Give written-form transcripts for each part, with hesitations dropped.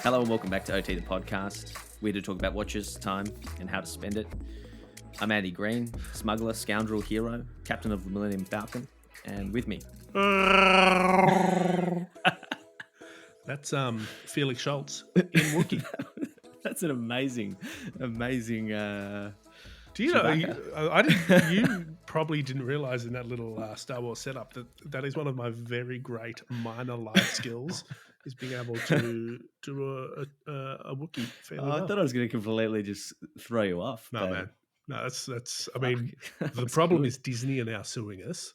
Hello and welcome back to OT the podcast. We're here to talk about watches, time, and how to spend it. I'm Andy Green, smuggler, scoundrel, hero, captain of the Millennium Falcon, and with me. That's Felix Schultz in Wookiee. That's an amazing. Do you know? Chewbacca. You probably didn't realize in that little Star Wars setup that is one of my very great minor life skills is being able to do a Wookiee fairly I well. thought I was going to completely just throw you off. No, but man. No, that's. I mean, that the was problem good. is Disney are now suing us.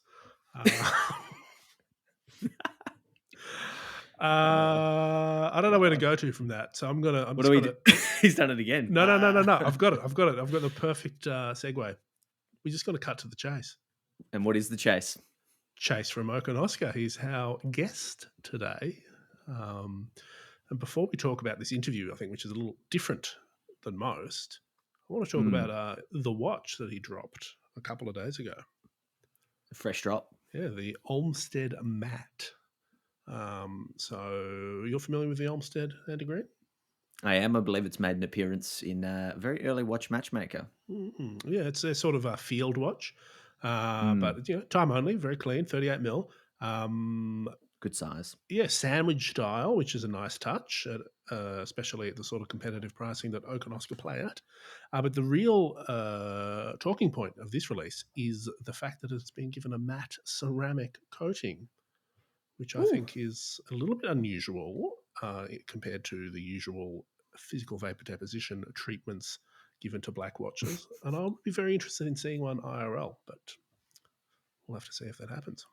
I don't know where to go to from that, so I'm What just do we gonna. do? He's done it again. No. I've got it. I've got the perfect segue. We just got to cut to the chase. And what is the chase? Chase from Oak and Oscar. He's our guest today. And before we talk about this interview, I think, which is a little different than most, I want to talk about the watch that he dropped a couple of days ago. Fresh drop. Yeah, the Olmsted Matte. So you're familiar with the Olmsted, Andy Green? I am. I believe it's made an appearance in a very early watch matchmaker. Mm-hmm. Yeah, it's a sort of a field watch, but time only, very clean, 38 mil. Good size. Yeah, sandwich style, which is a nice touch, especially at the sort of competitive pricing that Oak and Oscar play at. But the real talking point of this release is the fact that it's been given a matte ceramic coating, which I think is a little bit unusual compared to the usual physical vapor deposition treatments given to black watches. And I'll be very interested in seeing one IRL, but we'll have to see if that happens.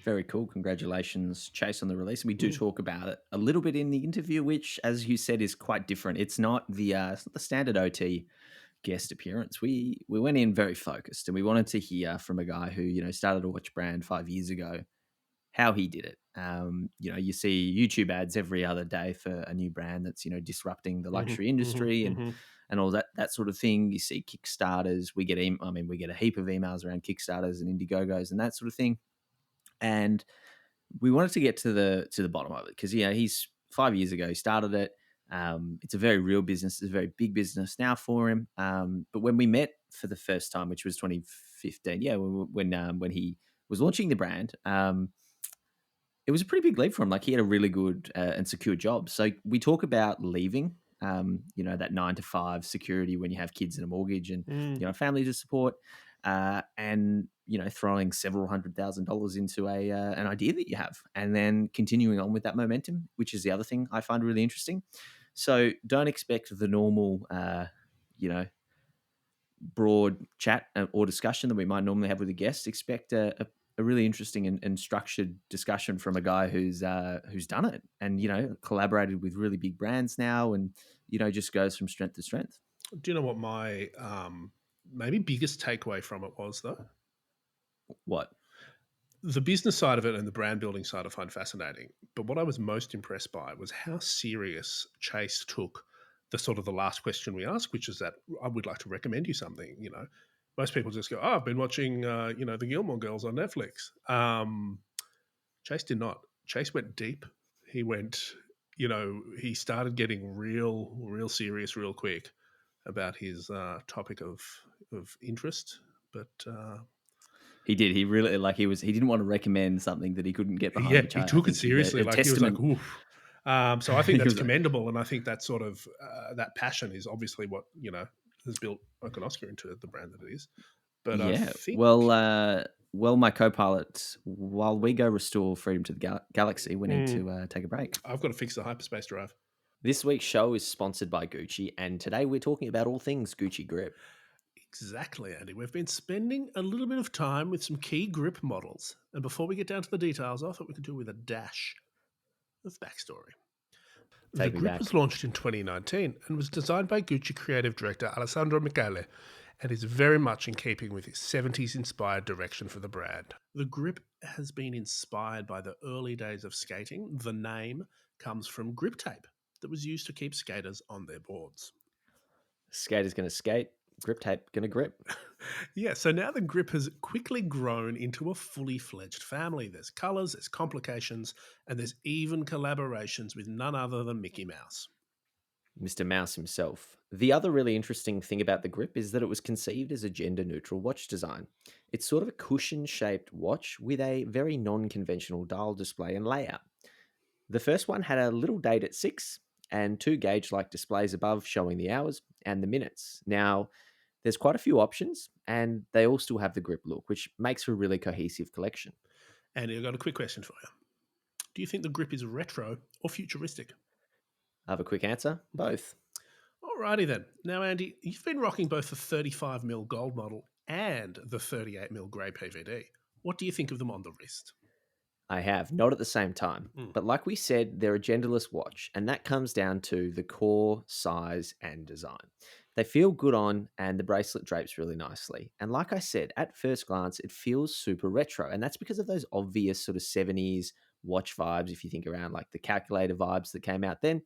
Very cool. Congratulations, Chase, on the release. We do talk about it a little bit in the interview, which, as you said, is quite different. It's not the standard OT guest appearance. We went in very focused, and we wanted to hear from a guy who started a watch brand 5 years ago, how he did it. You see YouTube ads every other day for a new brand that's disrupting the luxury industry and all that sort of thing. You see Kickstarters. We get a heap of emails around Kickstarters and Indiegogos and that sort of thing. And we wanted to get to the bottom of it because he's 5 years ago he started it. It's a very real business. It's a very big business now for him. But when we met for the first time, which was 2015, when he was launching the brand, it was a pretty big leap for him. Like he had a really good and secure job. So we talk about leaving, that 9 to 5 security when you have kids and a mortgage and family to support, and throwing several $100,000 into an idea that you have, and then continuing on with that momentum, which is the other thing I find really interesting. So don't expect the normal, broad chat or discussion that we might normally have with a guest. Expect a really interesting and structured discussion from a guy who's done it and collaborated with really big brands now and just goes from strength to strength. Do you know what my maybe biggest takeaway from it was, though? What? The business side of it and the brand building side I find fascinating. But what I was most impressed by was how serious Chase took the last question we asked, which is that I would like to recommend you something. Most people just go, "Oh, I've been watching, the Gilmore Girls on Netflix." Chase did not. Chase went deep. He went, he started getting real serious real quick about his topic of interest. But he did. He really he didn't want to recommend something that he couldn't get behind. yeah, which he took it seriously. He was like, "Oof." So I think that's commendable, and I think that sort of that passion is obviously what has built Oak and Oscar into the brand that it is. But yeah, I think, well, my co-pilot, while we go restore freedom to the galaxy, we need to take a break. I've got to fix the hyperspace drive. This week's show is sponsored by Gucci, and today we're talking about all things Gucci grip. Exactly, Andy. We've been spending a little bit of time with some key grip models, and before we get down to the details, I thought we could do with a dash of backstory. The grip was launched in 2019 and was designed by Gucci creative director Alessandro Michele and is very much in keeping with his 70s-inspired direction for the brand. The grip has been inspired by the early days of skating. The name comes from grip tape that was used to keep skaters on their boards. Skater's going to skate. Grip tape, gonna grip. Yeah, so now the grip has quickly grown into a fully fledged family. There's colors, there's complications, and there's even collaborations with none other than Mickey Mouse. Mr. Mouse himself. The other really interesting thing about the grip is that it was conceived as a gender neutral watch design. It's sort of a cushion shaped watch with a very non conventional dial display and layout. The first one had a little date at 6 and two gauge like displays above showing the hours and the minutes. Now, there's quite a few options and they all still have the grip look, which makes for a really cohesive collection. And I've got a quick question for you. Do you think the grip is retro or futuristic? I have a quick answer both. Alrighty then. Now, Andy, you've been rocking both the 35mm gold model and the 38mm grey PVD. What do you think of them on the wrist? I have, not at the same time. Hmm. But like we said, they're a genderless watch, and that comes down to the core, size, and design. They feel good on, and the bracelet drapes really nicely. And like I said, at first glance, it feels super retro, and that's because of those obvious sort of 70s watch vibes, if you think around like the calculator vibes that came out then.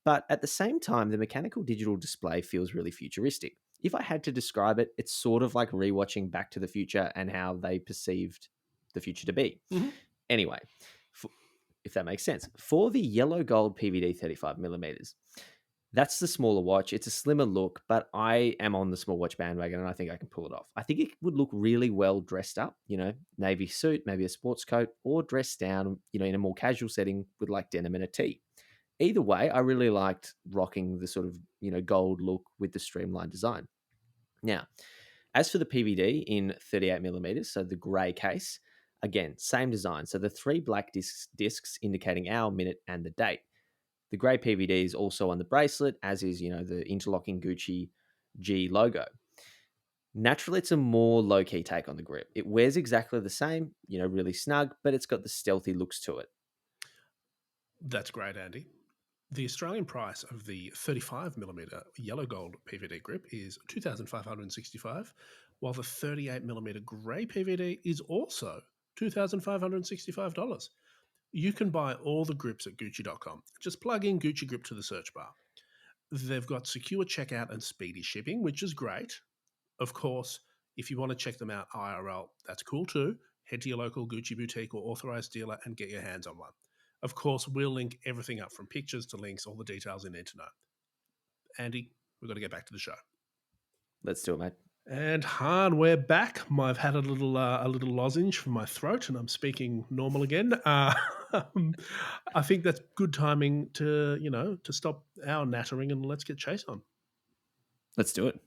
But at the same time, the mechanical digital display feels really futuristic. If I had to describe it, it's sort of like rewatching Back to the Future and how they perceived the future to be. Mm-hmm. Anyway, for, if that makes sense, for the yellow gold PVD 35 millimeters, that's the smaller watch. It's a slimmer look, but I am on the small watch bandwagon and I think I can pull it off. I think it would look really well dressed up, navy suit, maybe a sports coat, or dressed down, in a more casual setting with like denim and a tee. Either way, I really liked rocking the sort of, gold look with the streamlined design. Now, as for the PVD in 38 millimeters, so the grey case, again, same design. So the three black discs indicating hour, minute, and the date. The grey PVD is also on the bracelet, as is, the interlocking Gucci G logo. Naturally, it's a more low key take on the grip. It wears exactly the same, really snug, but it's got the stealthy looks to it. That's great, Andy. The Australian price of the 35mm yellow gold PVD grip is 2,565, while the 38mm grey PVD is also $2,565. You can buy all the grips at Gucci.com. Just plug in Gucci Grip to the search bar. They've got secure checkout and speedy shipping, which is great. Of course, if you want to check them out IRL, that's cool too. Head to your local Gucci boutique or authorized dealer and get your hands on one. Of course, we'll link everything up from pictures to links, all the details you need to know. Andy, we've got to get back to the show. Let's do it, mate. And Han, we're back. I've had a little lozenge for my throat, and I'm speaking normal again. I think that's good timing to stop our nattering and let's get Chase on. Let's do it.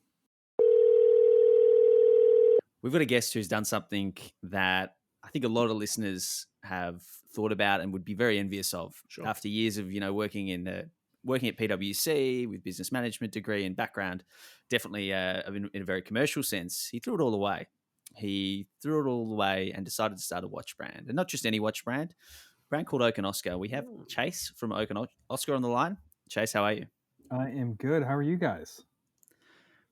We've got a guest who's done something that I think a lot of listeners have thought about and would be very envious of Sure. after years of working at PwC with business management degree and background. Definitely in a very commercial sense. He threw it all away. He threw it all away and decided to start a watch brand, and not just any watch brand. A brand called Oak and Oscar. We have Chase from Oak and Oscar on the line. Chase, how are you? I am good. How are you guys?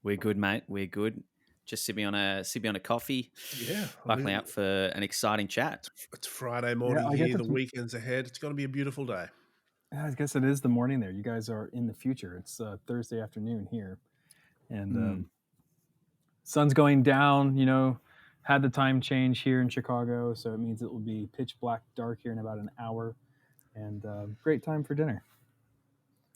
We're good, mate. We're good. Just sipping on a coffee. Yeah, Buckling up for an exciting chat. It's Friday morning I here. guess The weekend's ahead. It's going to be a beautiful day. I guess it is the morning there. You guys are in the future. It's Thursday afternoon here, and sun's going down. Had the time change here in Chicago, so it means it will be pitch black dark here in about an hour, and great time for dinner.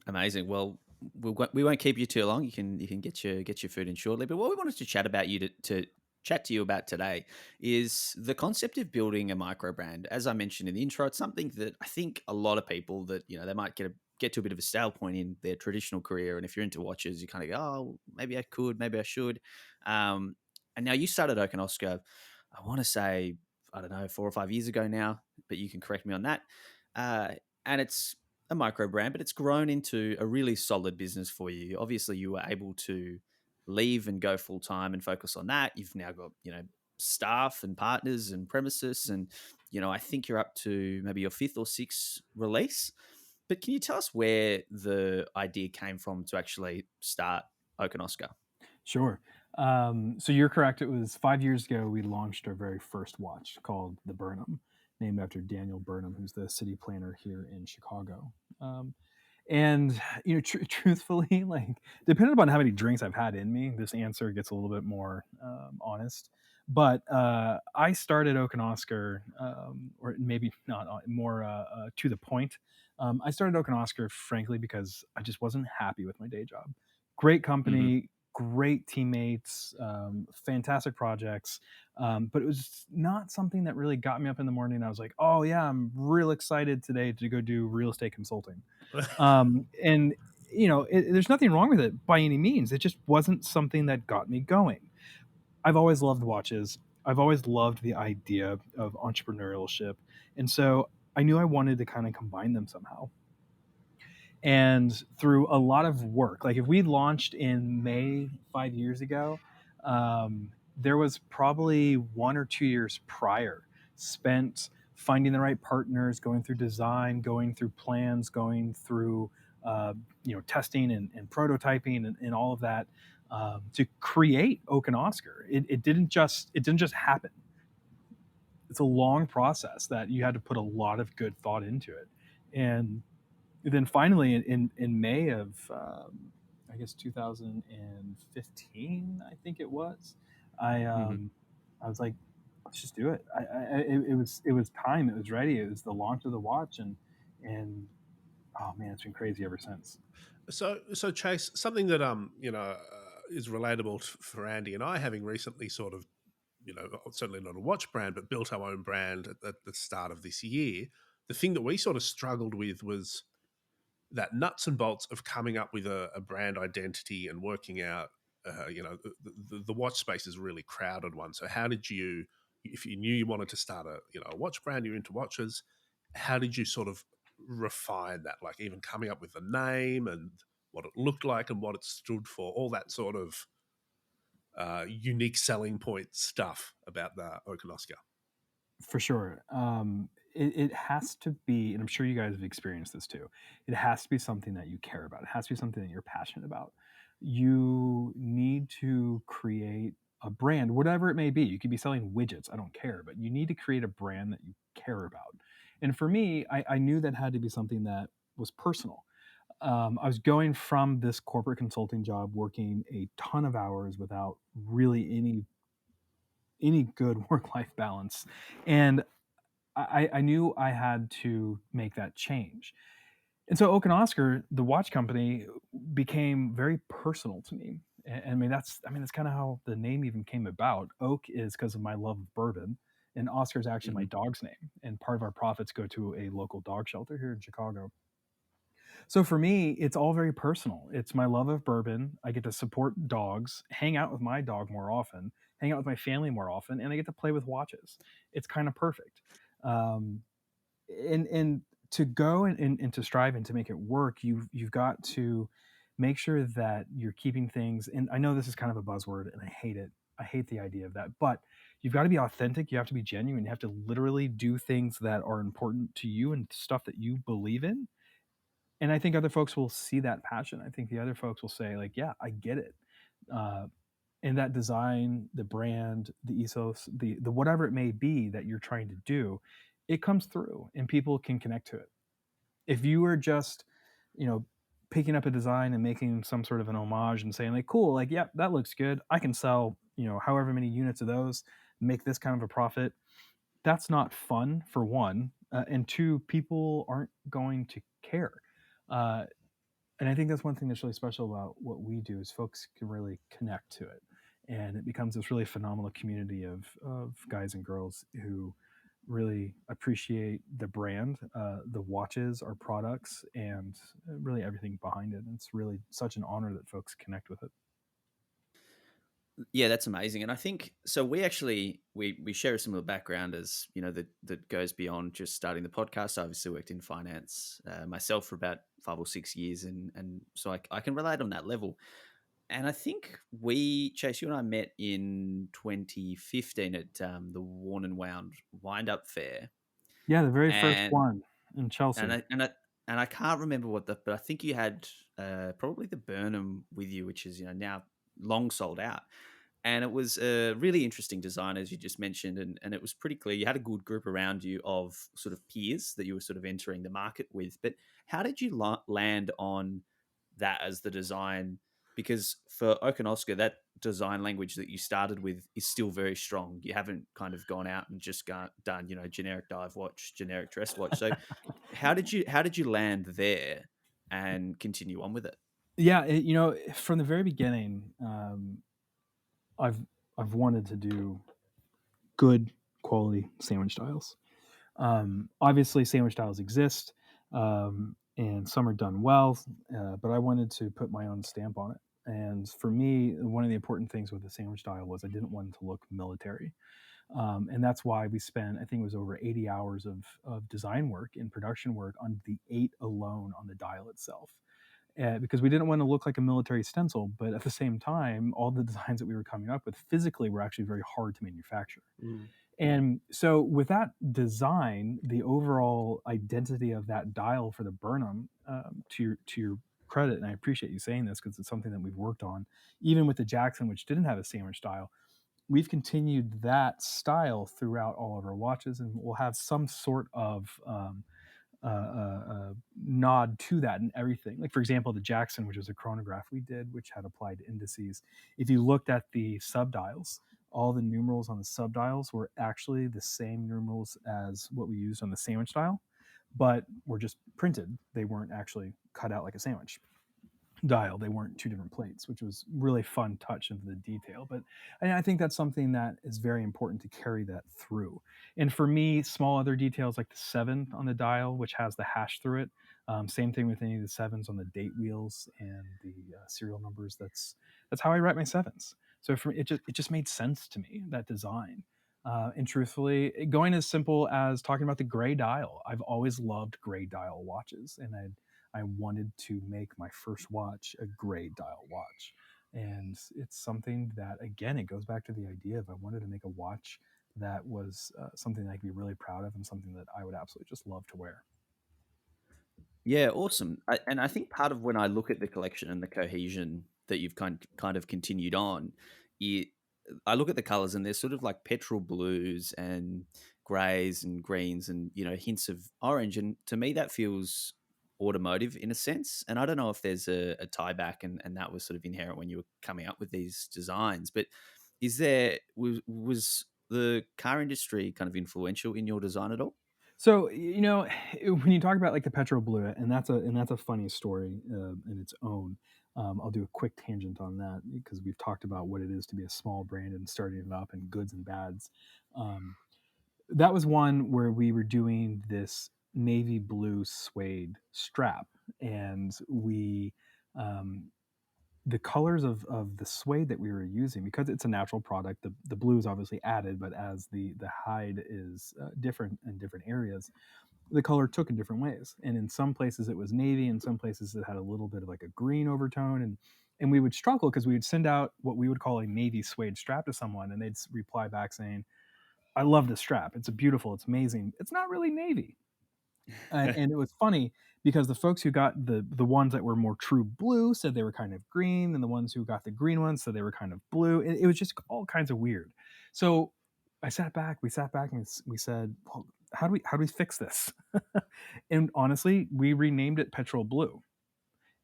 Amazing. Well, we won't keep you too long. You can get your food in shortly. But what we wanted to chat about to chat to you about today is the concept of building a micro brand. As I mentioned in the intro, it's something that I think a lot of people that they might get to a bit of a stale point in their traditional career. And if you're into watches, you kind of go, oh, maybe I could, maybe I should. And now you started Oak and Oscar, I want to say, I don't know, 4 or 5 years ago now, but you can correct me on that. And it's a micro brand, but it's grown into a really solid business for you. Obviously, you were able to leave and go full time and focus on that. You've now got, staff and partners and premises. And, I think you're up to maybe your 5th or 6th release. But can you tell us where the idea came from to actually start Oak and Oscar? Sure. So you're correct. It was 5 years ago we launched our very first watch called the Burnham, named after Daniel Burnham, who's the city planner here in Chicago. And truthfully, like, depending upon how many drinks I've had in me, this answer gets a little bit more honest. But I started Oak and Oscar, or maybe not more to the point. I started Oak and Oscar, frankly, because I just wasn't happy with my day job. Great Hmm. company, great teammates, fantastic projects, but it was not something that really got me up in the morning. I was like, oh yeah, I'm real excited today to go do real estate consulting. And there's nothing wrong with it by any means. It just wasn't something that got me going. I've always loved watches. I've always loved the idea of entrepreneurship, and so I knew I wanted to kind of combine them somehow. And through a lot of work, like if we launched in May 5 years ago, there was probably 1 or 2 years prior spent finding the right partners, going through design, going through plans, going through testing and prototyping and all of that, to create Oak and Oscar. It didn't just happen. It's a long process that you had to put a lot of good thought into it. And then finally in May of I guess 2015, I think it was, I Hmm. I was like, let's just do it. It was time. It was ready. It was the launch of the watch, and oh man, it's been crazy ever since. So Chase, something that is relatable for Andy and I, having recently sort of, certainly not a watch brand, but built our own brand at the start of this year. The thing that we sort of struggled with was that nuts and bolts of coming up with a brand identity and working out, the watch space is a really crowded one. So how did you, if you knew you wanted to start a watch brand, you're into watches, how did you sort of refine that? Like even coming up with the name and what it looked like and what it stood for, all that sort of unique selling point stuff about the Oak and Oscar. For sure. It has to be, and I'm sure you guys have experienced this too. It has to be something that you care about. It has to be something that you're passionate about. You need to create a brand, whatever it may be. You could be selling widgets, I don't care, but you need to create a brand that you care about. And for me, I knew that had to be something that was personal. I was going from this corporate consulting job, working a ton of hours without really any good work life balance, and I knew I had to make that change. And so Oak and Oscar, the watch company, became very personal to me. I mean, that's kind of how the name even came about. Oak is because of my love of bourbon, and Oscar is actually my Hmm. dog's name. And part of our profits go to a local dog shelter here in Chicago. So for me, it's all very personal. It's my love of bourbon. I get to support dogs, hang out with my dog more often, hang out with my family more often, and I get to play with watches. It's kind of perfect. Um, and to go and to strive and to make it work, you've got to make sure that you're keeping things. And I know this is kind of a buzzword, and I hate it. I hate the idea of that, but you've got to be authentic. You have to be genuine. You have to literally do things that are important to you and stuff that you believe in. And I think other folks will see that passion. I think the other folks will say, like, yeah, I get it. Uh, and that design, the brand, the ethos, the whatever it may be that you're trying to do, it comes through and people can connect to it. If you are just, you know, picking up a design and making some sort of an homage and saying like, cool, like, yeah, that looks good. I can sell, however many units of those, make this kind of a profit. That's not fun for one. And two, people aren't going to care. Uh, and I think that's one thing that's really special about what we do is folks can really connect to it, and it becomes this really phenomenal community of guys and girls who really appreciate the brand, the watches, our products, and really everything behind it. And it's really such an honor that folks connect with it. Yeah, that's amazing. And I think so. We actually we share a similar background as that goes beyond just starting the podcast. I obviously worked in finance myself for about 5 or 6 years, and so I can relate on that level. And I think Chase, you and I met in 2015 at the Worn and Wound Wind Up Fair, Yeah, the very first and one in and Chelsea. I and I and I can't remember but I think you had probably the Burnham with you, which is now long sold out. And it was a really interesting design, as you just mentioned, and it was pretty clear. You had a good group around you of sort of peers that you were sort of entering the market with. But how did you land on that as the design? Because for Oak and Oscar, that design language that you started with is still very strong. You haven't kind of gone out and just done, generic dive watch, generic dress watch. So how did you land there and continue on with it? Yeah, from the very beginning, I've I've wanted to do good quality sandwich styles. Obviously, sandwich styles exist, and some are done well, but I wanted to put my own stamp on it. And for me, one of the important things with the sandwich style was I didn't want it to look military. And that's why we spent, I think it was over 80 hours of design work and production work on the 8 alone on the dial itself. Because we didn't want to look like a military stencil, but at the same time, all the designs that we were coming up with physically were actually very hard to manufacture. Mm. And so, with that design, the overall identity of that dial for the Burnham, to your credit, and I appreciate you saying this because it's something that we've worked on, even with the Jackson, which didn't have a sandwich style, we've continued that style throughout all of our watches, and we'll have some sort of nod to that in everything. Like, for example, the Jackson, which was a chronograph we did, which had applied indices. If you looked at the subdials, all the numerals on the subdials were actually the same numerals as what we used on the sandwich dial, but were just printed. They weren't actually cut out like a sandwich dial. They weren't two different plates, which was really fun touch into the detail. But I think that's something that is very important to carry that through. And for me, small other details like the 7 on the dial, which has the hash through it. Same thing with any of the 7s on the date wheels and the serial numbers. That's how I write my 7s. So for me, it just made sense to me, that design. And truthfully, going as simple as talking about the gray dial. I've always loved gray dial watches, and I wanted to make my first watch a gray dial watch. And it's something that, again, it goes back to the idea of I wanted to make a watch that was something that I could be really proud of and something that I would absolutely just love to wear. Yeah, awesome. And I think part of when I look at the collection and the cohesion that you've kind of continued on, it, I look at the colors and there's sort of like petrol blues and grays and greens and hints of orange, and to me that feels automotive in a sense. And I don't know if there's a tie back and that was sort of inherent when you were coming up with these designs, but was the car industry kind of influential in your design at all? So when you talk about like the Petro Blue, and that's a funny story in its own. I'll do a quick tangent on that because we've talked about what it is to be a small brand and starting it up and goods and bads. Um, that was one where we were doing this navy blue suede strap, and we um, the colors of the suede that we were using, because it's a natural product, the blue is obviously added, but as the hide is different in different areas, the color took in different ways. And in some places it was navy, in some places it had a little bit of like a green overtone, and we would struggle because we would send out what we would call a navy suede strap to someone, and they'd reply back saying, I love this strap, it's beautiful, it's amazing, it's not really navy. And it was funny because the folks who got the ones that were more true blue said they were kind of green, and the ones who got the green ones said they were kind of blue. It was just all kinds of weird. So we sat back, and we said, well, how do we fix this? And honestly, we renamed it Petrol Blue,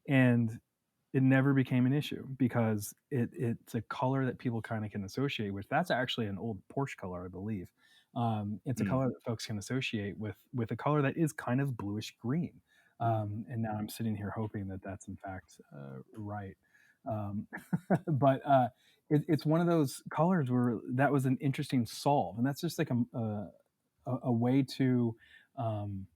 and it never became an issue because it's a color that people kind of can associate with. That's actually an old Porsche color, I believe. It's a Mm. color that folks can associate with a color that is kind of bluish green. And now I'm sitting here hoping that that's in fact right. Um, but it's one of those colors where that was an interesting solve, and that's just like a way to um,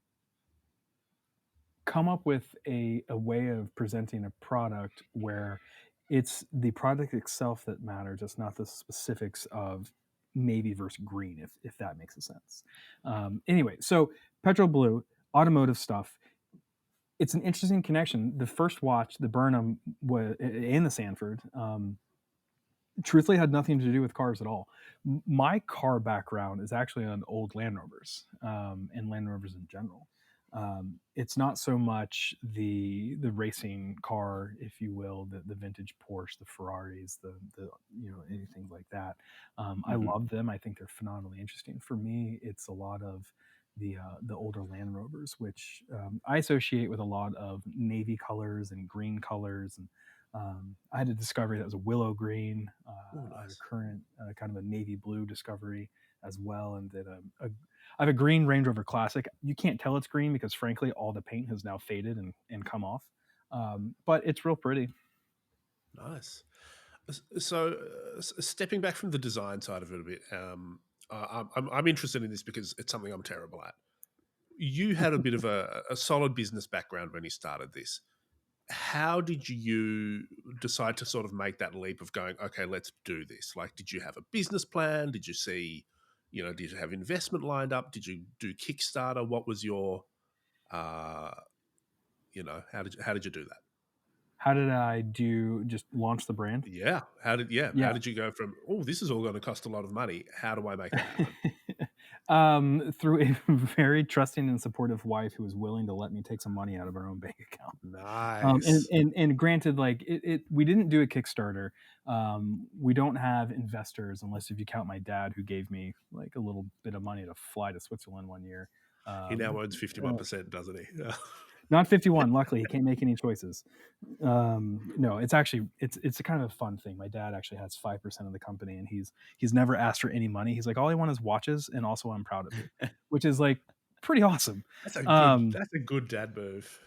come up with a way of presenting a product where it's the product itself that matters. It's not the specifics of navy versus green, if that makes a sense. Anyway, so Petro Blue, automotive stuff. It's an interesting connection. The first watch, the Burnham, and the Sanford, truthfully had nothing to do with cars at all. My car background is actually on old Land Rovers, and Land Rovers in general. It's not so much the racing car, if you will, the vintage Porsche, the Ferraris, the anything like that. I Mhm. love them. I think they're phenomenally interesting. For me, it's a lot of the older Land Rovers, which I associate with a lot of navy colors and green colors. And I had a Discovery that was a willow green, Oh, I have a nice. current kind of a navy blue Discovery as well, and then I have a green Range Rover Classic. You can't tell it's green because, frankly, all the paint has now faded and come off. But it's real pretty. Nice. So, stepping back from the design side of it a bit, I'm interested in this because it's something I'm terrible at. You had a bit of a solid business background when you started this. How did you decide to sort of make that leap of going, okay, let's do this? Like, did you have a business plan? Did you see, did you have investment lined up? Did you do Kickstarter? What was your, uh, how did you do that? How did I do? Just launch the brand? Yeah. How Yeah. did you go from, oh, this is all going to cost a lot of money. How do I make that happen? Through a very trusting and supportive wife who was willing to let me take some money out of our own bank account. And, Nice. and and granted, like we didn't do a Kickstarter. We don't have investors unless if you count my dad, who gave me like a little bit of money to fly to Switzerland one year. He now owns Uh, 51%, doesn't he? Not 51. Luckily, he can't make any choices. No, it's actually it's a kind of a fun thing. My dad actually has 5% of the company, and he's never asked for any money. He's like, all I want is watches, and also I'm proud of you, which is like pretty awesome. That's a good. Um, That's a good dad move.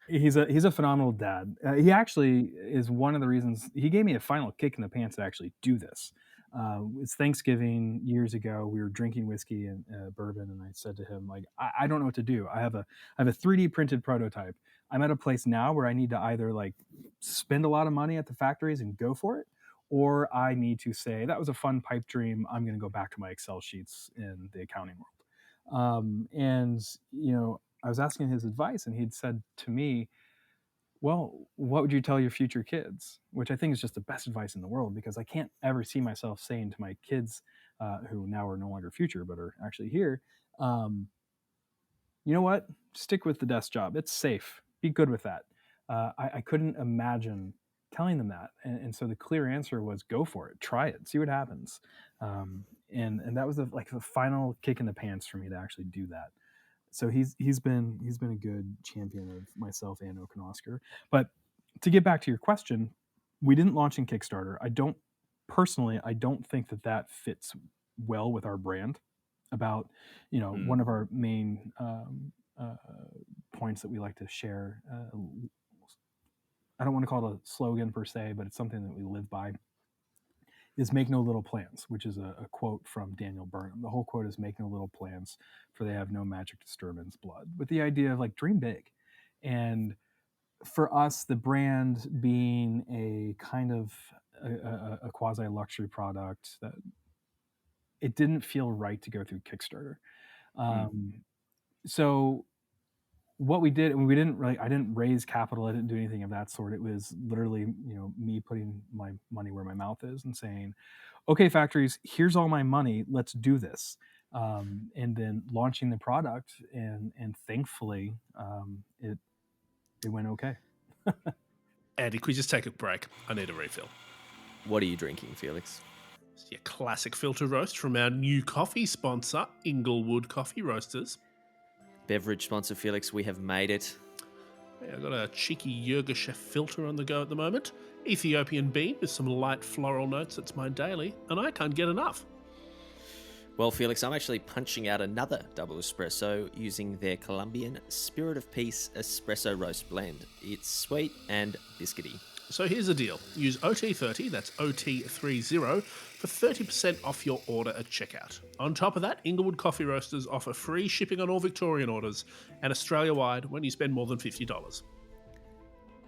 he's a phenomenal dad. He actually is one of the reasons he gave me a final kick in the pants to actually do this. It's Thanksgiving years ago. We were drinking whiskey and bourbon, and I said to him, like, I don't know what to do. I have a 3D printed prototype. I'm at a place now where I need to either like spend a lot of money at the factories and go for it, or I need to say that was a fun pipe dream. I'm going to go back to my Excel sheets in the accounting world. And I was asking his advice, and he'd said to me, well, what would you tell your future kids? Which I think is just the best advice in the world, because I can't ever see myself saying to my kids, who now are no longer future but are actually here, um, you know what? Stick with the desk job. It's safe. Be good with that. I couldn't imagine telling them that. And so the clear answer was go for it. Try it. See what happens. And that was the final kick in the pants for me to actually do that. So he's been a good champion of myself and Oak and Oscar. But to get back to your question, we didn't launch in Kickstarter. I don't think that fits well with our brand. About Mm. one of our main uh, points that we like to share. I don't want to call it a slogan per se, but it's something that we live by. Is make no little plans, which is a quote from Daniel Burnham. The whole quote is make no little plans, for they have no magic to stir men's blood. With the idea of like dream big. And for us, the brand being a kind of a quasi luxury product, that it didn't feel right to go through Kickstarter. Mm. So what we did, and we didn't really, I didn't raise capital, I didn't do anything of that sort. It was literally me putting my money where my mouth is and saying, okay, factories, here's all my money, let's do this. And then launching the product, and thankfully it went okay. Andy, could we just take a break? I need a refill. What are you drinking, Felix? It's your classic filter roast from our new coffee sponsor, Inglewood Coffee Roasters. Beverage sponsor, Felix, we have made it. I've got a cheeky Yirgacheffe filter on the go at the moment. Ethiopian bean with some light floral notes. It's my daily, and I can't get enough. Well, Felix, I'm actually punching out another double espresso using their Colombian Spirit of Peace espresso roast blend. It's sweet and biscuity. So here's the deal. Use OT30, that's OT30, for 30% off your order at checkout. On top of that, Inglewood Coffee Roasters offer free shipping on all Victorian orders and Australia-wide when you spend more than $50.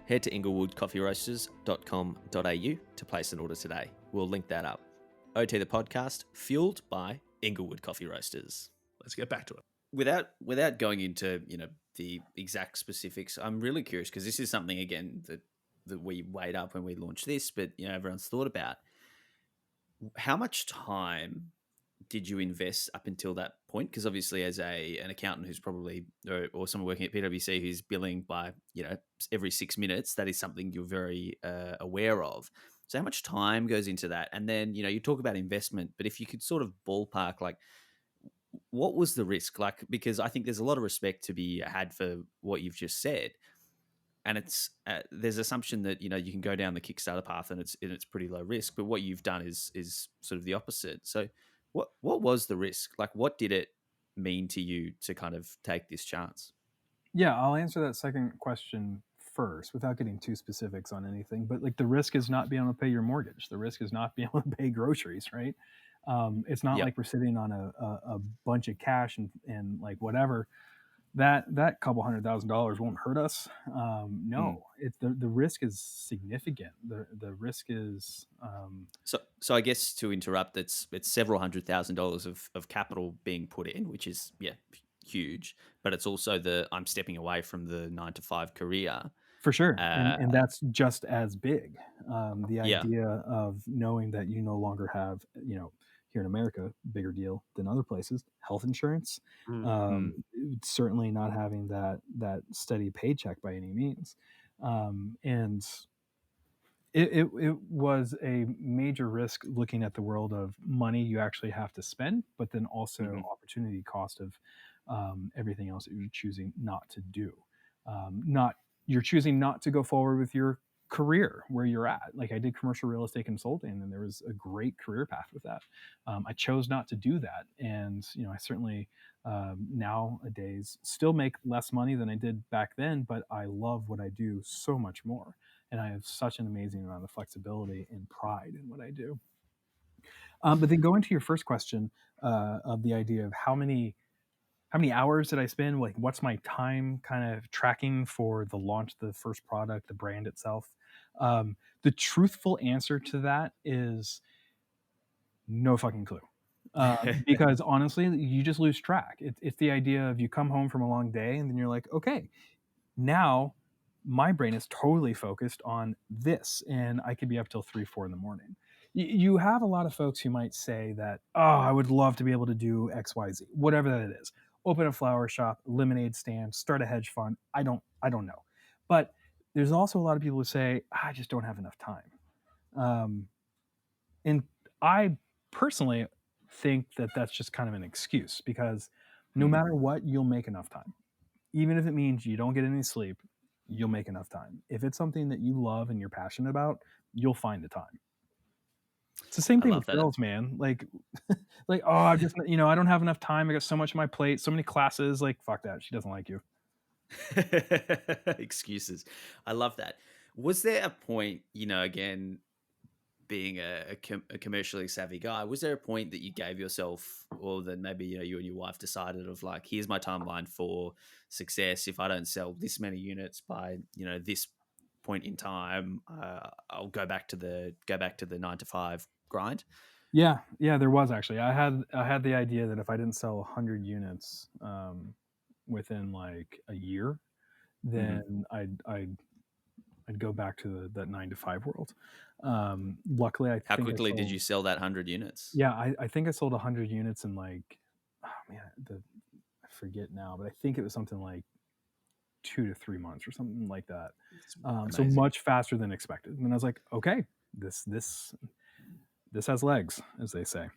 Head to inglewoodcoffeeroasters.com.au to place an order today. We'll link that up. OT the podcast, fueled by Inglewood Coffee Roasters. Let's get back to it. Without going into the exact specifics, I'm really curious, because this is something again that we weighed up when we launched this, but everyone's thought about. How much time did you invest up until that point? Because obviously, as an accountant who's probably or someone working at PwC who's billing by every 6 minutes, that is something you're very aware of. So how much time goes into that? And then you talk about investment, but if you could sort of ballpark, like, what was the risk? Like, because I think there's a lot of respect to be had for what you've just said, and it's there's assumption that you can go down the Kickstarter path and it's pretty low risk, but what you've done is sort of the opposite. So what was the risk? Like, what did it mean to you to kind of take this chance? Yeah, I'll answer that second question first without getting too specifics on anything. But like, the risk is not being able to pay your mortgage. The risk is not being able to pay groceries, right? It's not Yep. like we're sitting on a bunch of cash and like whatever. That couple $100,000 won't hurt us. Mm. No, it's the risk is significant. The risk is So I guess, to interrupt, it's several $100,000 of capital being put in, which is huge. But it's also I'm stepping away from the 9 to 5 career. for sure, Uh, and that's just as big. The yeah. idea of knowing that you no longer have, here in America, bigger deal than other places, health insurance. Mm. Certainly not having that steady paycheck by any means, and it was a major risk looking at the world of money you actually have to spend, but then also Hmm. opportunity cost of everything else that you're choosing not to do. Not You're choosing not to go forward with your career where you're at. Like, I did commercial real estate consulting, and there was a great career path with that. I chose not to do that, and I certainly nowadays still make less money than I did back then, but I love what I do so much more, and I have such an amazing amount of flexibility and pride in what I do. But then going to your first question, of the idea of how many hours did I spend? Like, what's my time kind of tracking for the launch of the first product, the brand itself? The truthful answer to that is no fucking clue. Because honestly, you just lose track. It's the idea of, you come home from a long day and then you're like, okay, now my brain is totally focused on this, and I could be up till 3 4 in the morning. You have a lot of folks who might say that, oh, I would love to be able to do XYZ, whatever that is. Open a flower shop, lemonade stand, start a hedge fund. I don't know. But there's also a lot of people who say, I just don't have enough time. um, and I personally think that that's just kind of an excuse, because no Mm. matter what, you'll make enough time. Even if it means you don't get any sleep, you'll make enough time. If it's something that you love and you're passionate about, you'll find the time. It's the same I thing love with that. girls, man. Like, oh, I just, I don't have enough time. I got so much on my plate, so many classes. Like, fuck that. She doesn't like you. Excuses. I love that. Was there a point, again, being a commercially savvy guy, was there a point that you gave yourself, or that maybe you and your wife decided, of like, here's my timeline for success. If I don't sell this many units by this point in time, I'll go back to the 9 to 5 grind. Yeah, yeah, there was actually. I had the idea that if I didn't sell 100 units within like a year, Hmm. then I'd go back to that 9 to 5 world. Luckily, I How think I quickly did sold. you sell that 100 units? Yeah, I think I sold 100 units in like, oh man, I forget now, but I think it was something like 2 to 3 months or something like that. It's So amazing. much faster than expected. And I was like, okay, this has legs, as they say.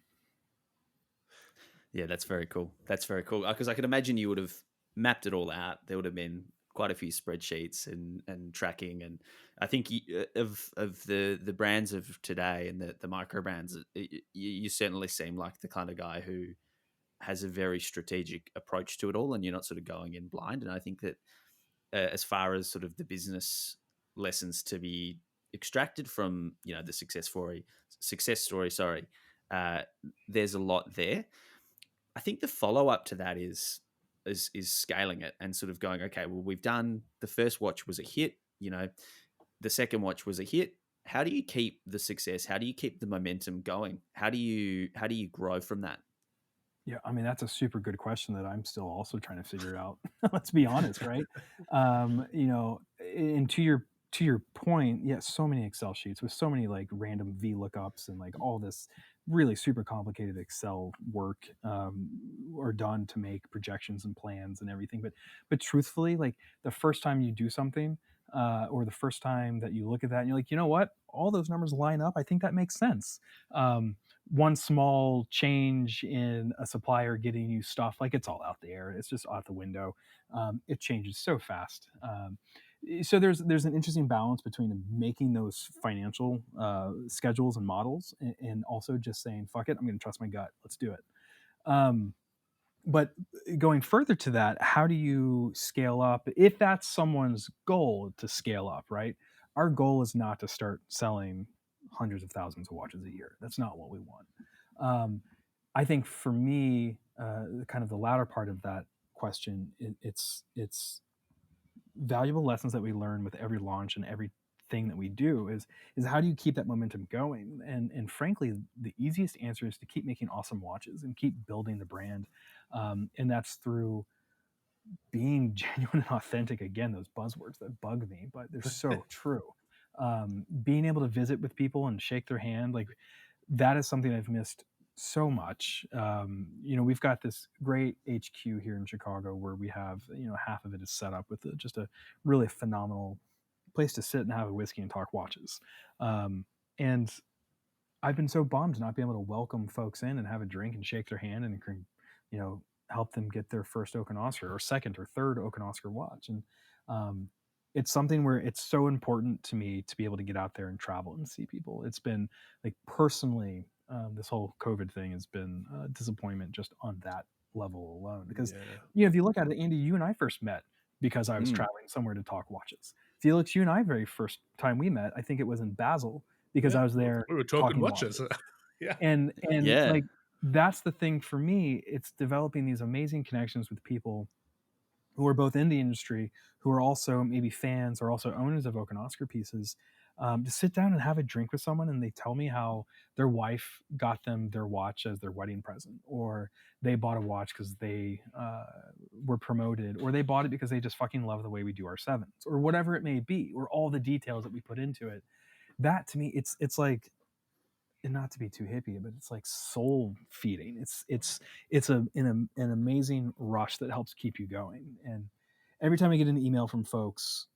Yeah, that's very cool. That's very cool, because I could imagine you would have mapped it all out. There would have been quite a few spreadsheets and tracking, and I think of the brands of today and the micro brands, you certainly seem like the kind of guy who has a very strategic approach to it all, and you're not sort of going in blind. And I think that, as far as sort of the business lessons to be extracted from the success story, sorry, uh, there's a lot there. I think the follow up to that is scaling it and sort of going, okay, well, we've done the first watch was a hit, the second watch was a hit. How do you keep the success? How do you keep the momentum going? How do you grow from that? Yeah, I mean, that's a super good question that I'm still also trying to figure out. Let's be honest, right? And to your point, yeah, so many Excel sheets with so many like random V lookups and like all this really super complicated Excel work are done to make projections and plans and everything. But truthfully, like the first time you do something, or the first time that you look at that and you're like, you know what, all those numbers line up. I think that makes sense. One small change in a supplier getting you stuff, like it's all out there. It's just out the window. It changes so fast. So there's an interesting balance between making those financial schedules and models, and also just saying fuck it, I'm going to trust my gut, let's do it. But going further to that, how do you scale up if that's someone's goal to scale up, right? Our goal is not to start selling hundreds of thousands of watches a year. That's not what we want. I think for me, kind of the latter part of that question, it's valuable lessons that we learn with every launch and everything that we do is how do you keep that momentum going? And frankly, the easiest answer is to keep making awesome watches and keep building the brand, and that's through being genuine and authentic. Again, those buzzwords that bug me, but they're so true. Being able to visit with people and shake their hand, like that is something I've missed so much. We've got this great HQ here in Chicago where we have, half of it is set up with just a really phenomenal place to sit and have a whiskey and talk watches. And I've been so bummed to not be able to welcome folks in and have a drink and shake their hand and, help them get their first Oak and Oscar or second or third Oak and Oscar watch. And it's something where it's so important to me to be able to get out there and travel and see people. It's been like personally, this whole COVID thing has been a disappointment just on that level alone. Because, if you look at it, Andy, you and I first met because I was traveling somewhere to talk watches. Felix, you and I, very first time we met, I think it was in Basel because I was there. We were talking watches. Yeah. And like, that's the thing for me. It's developing these amazing connections with people who are both in the industry, who are also maybe fans or also owners of Oak and Oscar pieces, to sit down and have a drink with someone and they tell me how their wife got them their watch as their wedding present, or they bought a watch because they were promoted, or they bought it because they just fucking love the way we do our sevens, or whatever it may be, or all the details that we put into it. That to me, it's like, and not to be too hippie, but it's like soul feeding. It's an amazing rush that helps keep you going. And every time I get an email from folks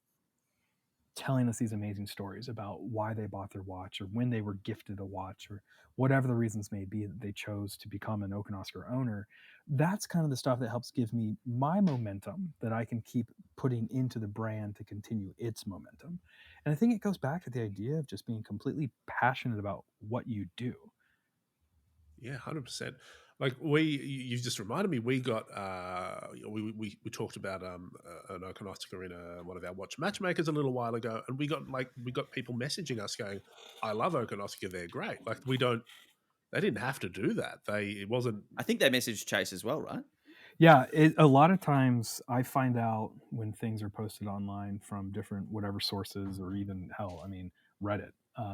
telling us these amazing stories about why they bought their watch or when they were gifted a watch or whatever the reasons may be that they chose to become an Oak and Oscar owner, that's kind of the stuff that helps give me my momentum that I can keep putting into the brand to continue its momentum. And I think it goes back to the idea of just being completely passionate about what you do. Yeah, 100%. Like you just reminded me, we got we talked about an Oak and Oscar in one of our watch matchmakers a little while ago, and we got people messaging us going, "I love Oak and Oscar, they're great." Like they didn't have to do that. It wasn't. I think they messaged Chase as well, right? Yeah, a lot of times I find out when things are posted online from different whatever sources, or even hell, I mean Reddit,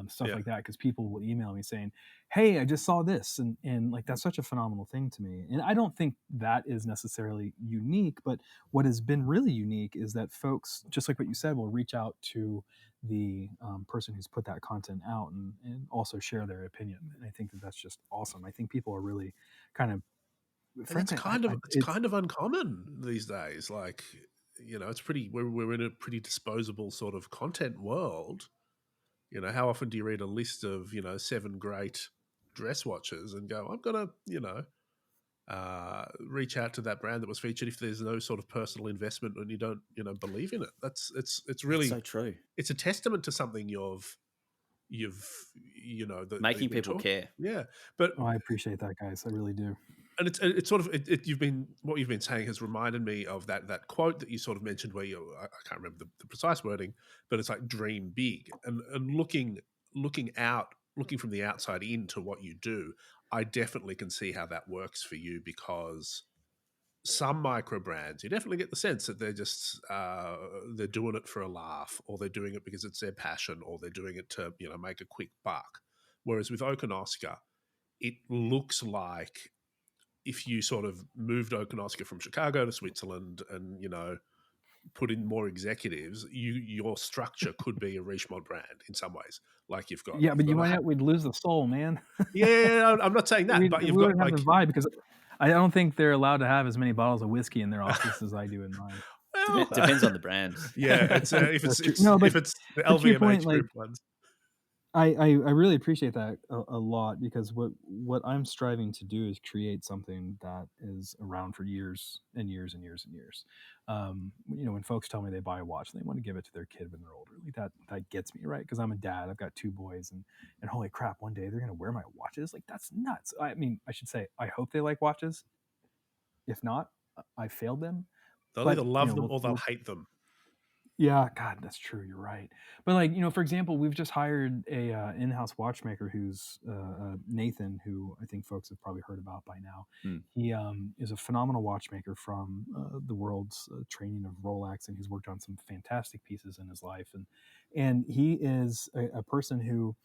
stuff like that, because people will email me saying, "Hey, I just saw this," and like that's such a phenomenal thing to me. And I don't think that is necessarily unique, but what has been really unique is that folks, just like what you said, will reach out to the person who's put that content out and also share their opinion. And I think that that's just awesome. I think people are really kind of, And it's frankly, kind of uncommon these days. Like, it's pretty. We're in a pretty disposable sort of content world. How often do you read a list of 7 great dress watches and go, I'm gonna reach out to that brand that was featured if there's no sort of personal investment and you don't believe in it. It's really so true. It's a testament to something you've Making people care. Yeah, but I appreciate that, guys. I really do. and it's sort of what you've been saying has reminded me of that quote that you sort of mentioned where I can't remember the precise wording, but it's like dream big and looking from the outside into what you do. I definitely can see how that works for you, because some micro brands, you definitely get the sense that they're just they're doing it for a laugh, or they're doing it because it's their passion, or they're doing it to make a quick buck. Whereas with Oak and Oscar, it looks like if you sort of moved Oak and Oscar from Chicago to Switzerland and put in more executives, your structure could be a Richemont brand in some ways. Like you've got Yeah, but you a find out we'd lose the soul, man. yeah. I'm not saying that, we but we you've got wouldn't have like the vibe because I don't think they're allowed to have as many bottles of whiskey in their office as I do in mine. well, Depends on the brand. yeah. It's if That's true. No, it's the but to your point, LVMH like group ones. I really appreciate that a lot because what I'm striving to do is create something that is around for years and years and years and years. When folks tell me they buy a watch and they want to give it to their kid when they're older, like that gets me, right? Because I'm a dad, I've got 2 boys, and holy crap, one day they're gonna wear my watches. Like that's nuts. I mean, I should say I hope they like watches. If not, I failed them. They'll either But love them or they'll hate them. yeah, God, that's true. You're right. But like, for example, we've just hired a in-house watchmaker who's Nathan, who I think folks have probably heard about by now. Mm. He is a phenomenal watchmaker from the world's training of Rolex, and he's worked on some fantastic pieces in his life. And he is a person who,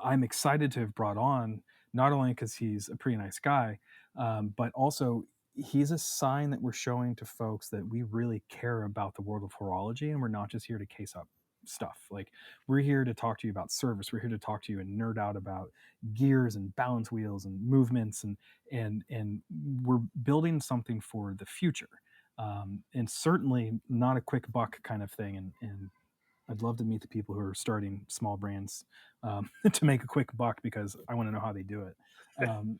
I'm excited to have brought on, not only because he's a pretty nice guy, but also he's a sign that we're showing to folks that we really care about the world of horology, and we're not just here to case up stuff. Like, we're here to talk to you about service. We're here to talk to you and nerd out about gears and balance wheels and movements, and we're building something for the future. And certainly not a quick buck kind of thing. And I'd love to meet the people who are starting small brands to make a quick buck, because I want to know how they do it. Um,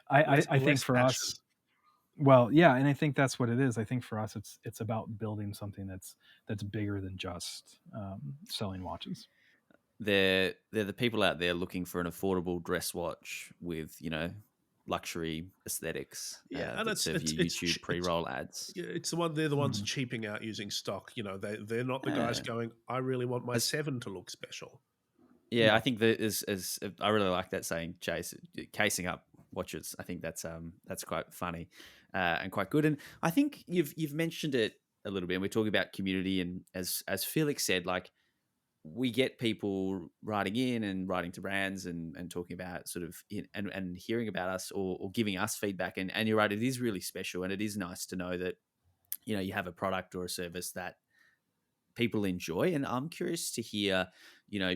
I think Less for passion. us, well, yeah, and I think that's what it is. I think for us, it's about building something that's bigger than just selling watches. They're the people out there looking for an affordable dress watch with luxury aesthetics Yeah, and that serve you YouTube pre-roll ads. yeah, it's the one. They're the ones Mhm. cheaping out using stock. They're not the guys Uh, going, I really want my as 7 to look special. Yeah, I Yeah. think that is I really like that saying, Chase, casing up watches. I think that's quite funny and quite good. And I think you've mentioned it a little bit. And we're talking about community, and as Felix said, like we get people writing in and writing to brands and talking about sort of and hearing about us or giving us feedback. And you're right, it is really special, and it is nice to know that you have a product or a service that people enjoy. And I'm curious to hear, you know,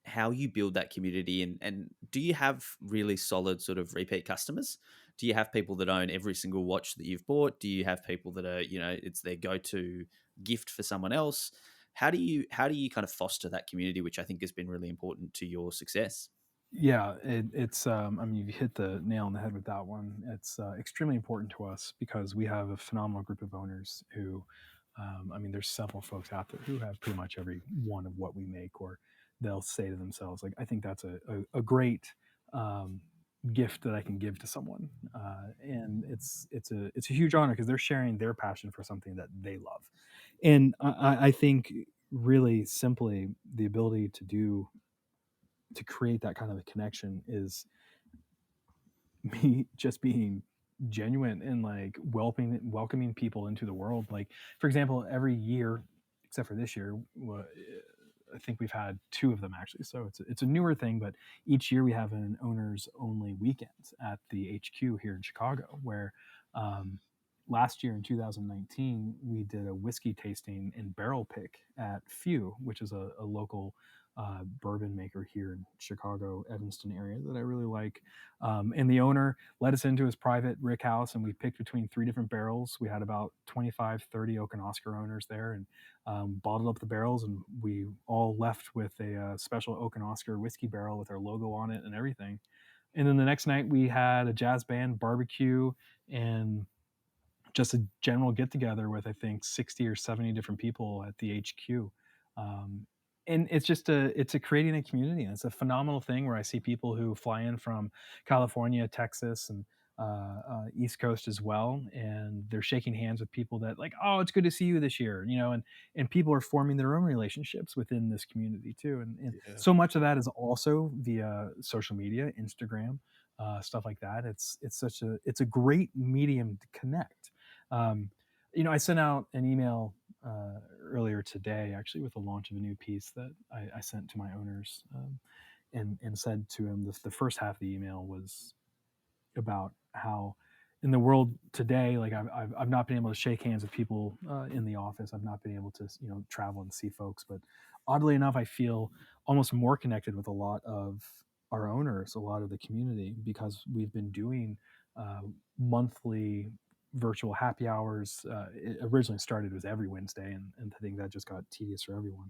how you build that community, and do you have really solid sort of repeat customers? Do you have people that own every single watch that you've bought? Do you have people that are, it's their go-to gift for someone else? How do you kind of foster that community, which I think has been really important to your success? Yeah, it's I mean, you hit the nail on the head with that one. It's extremely important to us because we have a phenomenal group of owners who, I mean, there's several folks out there who have pretty much every one of what we make, or they'll say to themselves, like, I think that's a great um, gift that I can give to someone, and it's a huge honor because they're sharing their passion for something that they love, and I think really simply the ability to create that kind of a connection is me just being genuine and like welcoming people into the world. Like, for example, every year except for this year, I think we've had 2 of them actually, so it's a newer thing, but each year we have an owners only weekend at the HQ here in Chicago, where um, last year in 2019 we did a whiskey tasting and barrel pick at Few, which is a local bourbon maker here in Chicago, Evanston area that I really like. And the owner let us into his private rick house, and we picked between 3 different barrels. We had about 25, 30 Oak and Oscar owners there, and bottled up the barrels, and we all left with a special Oak and Oscar whiskey barrel with our logo on it and everything. And then the next night we had a jazz band, barbecue, and just a general get together with I think 60 or 70 different people at the HQ. Um, and it's a creating a community, and it's a phenomenal thing where I see people who fly in from California, Texas, and East Coast as well, and they're shaking hands with people that like, oh, it's good to see you this year, and people are forming their own relationships within this community too, and Yeah. so much of that is also via social media, Instagram, stuff like that. It's a great medium to connect. um, I sent out an email earlier today, actually, with the launch of a new piece that I sent to my owners, and said to them the first half of the email was about how in the world today, like I've not been able to shake hands with people in the office. I've not been able to, travel and see folks. But oddly enough, I feel almost more connected with a lot of our owners, a lot of the community, because we've been doing uh, monthly virtual happy hours. It originally started as every Wednesday, and I think that just got tedious for everyone.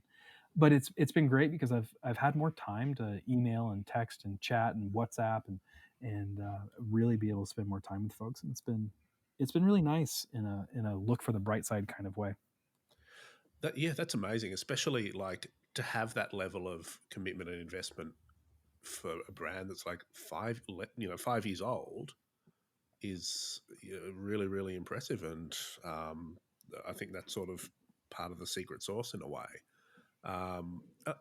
But it's been great because I've had more time to email and text and chat and WhatsApp and really be able to spend more time with folks. And it's been really nice in a look for the bright side kind of way. Yeah, that's amazing, especially like to have that level of commitment and investment for a brand that's like 5 years old is really, really impressive. And I think that's sort of part of the secret sauce in a way.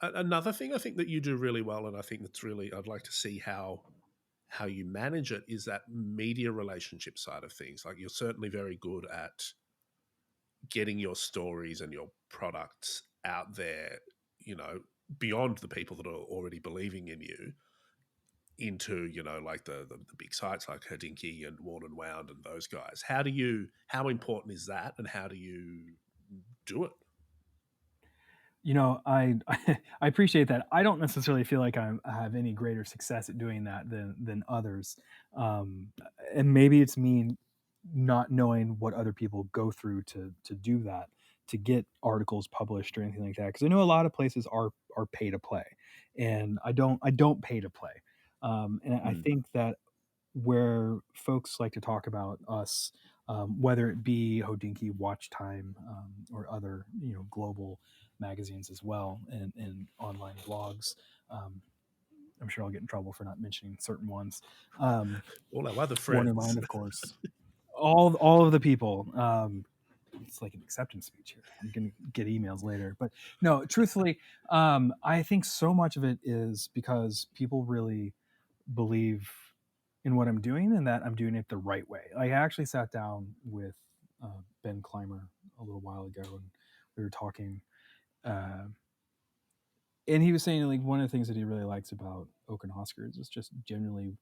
Another thing I think that you do really well, and I think that's really, I'd like to see how you manage it, is that media relationship side of things. Like, you're certainly very good at getting your stories and your products out there, beyond the people that are already believing in you, into like the big sites like Hodinkee and Worn and Wound and those guys. How important is that, and how do you do it? I I appreciate that. I don't necessarily feel like I have any greater success at doing that than others, um, and maybe it's me not knowing what other people go through to do that, to get articles published or anything like that. Because I know a lot of places are pay to play, and I don't pay to play, and I Mm. think that where folks like to talk about us, whether it be Hodinkee, Watch Time, or other global magazines as well, and online blogs. Um, I'm sure I'll get in trouble for not mentioning certain ones. Um, All our other Warner friends. Mind, of course. All of the people. It's like an acceptance speech here. I'm gonna get emails later, but no, truthfully, I think so much of it is because people really believe in what I'm doing and that I'm doing it the right way. Like, I actually sat down with Ben Clymer a little while ago, and we were talking, uh, and he was saying like one of the things that he really likes about Oak and Oscars is just generally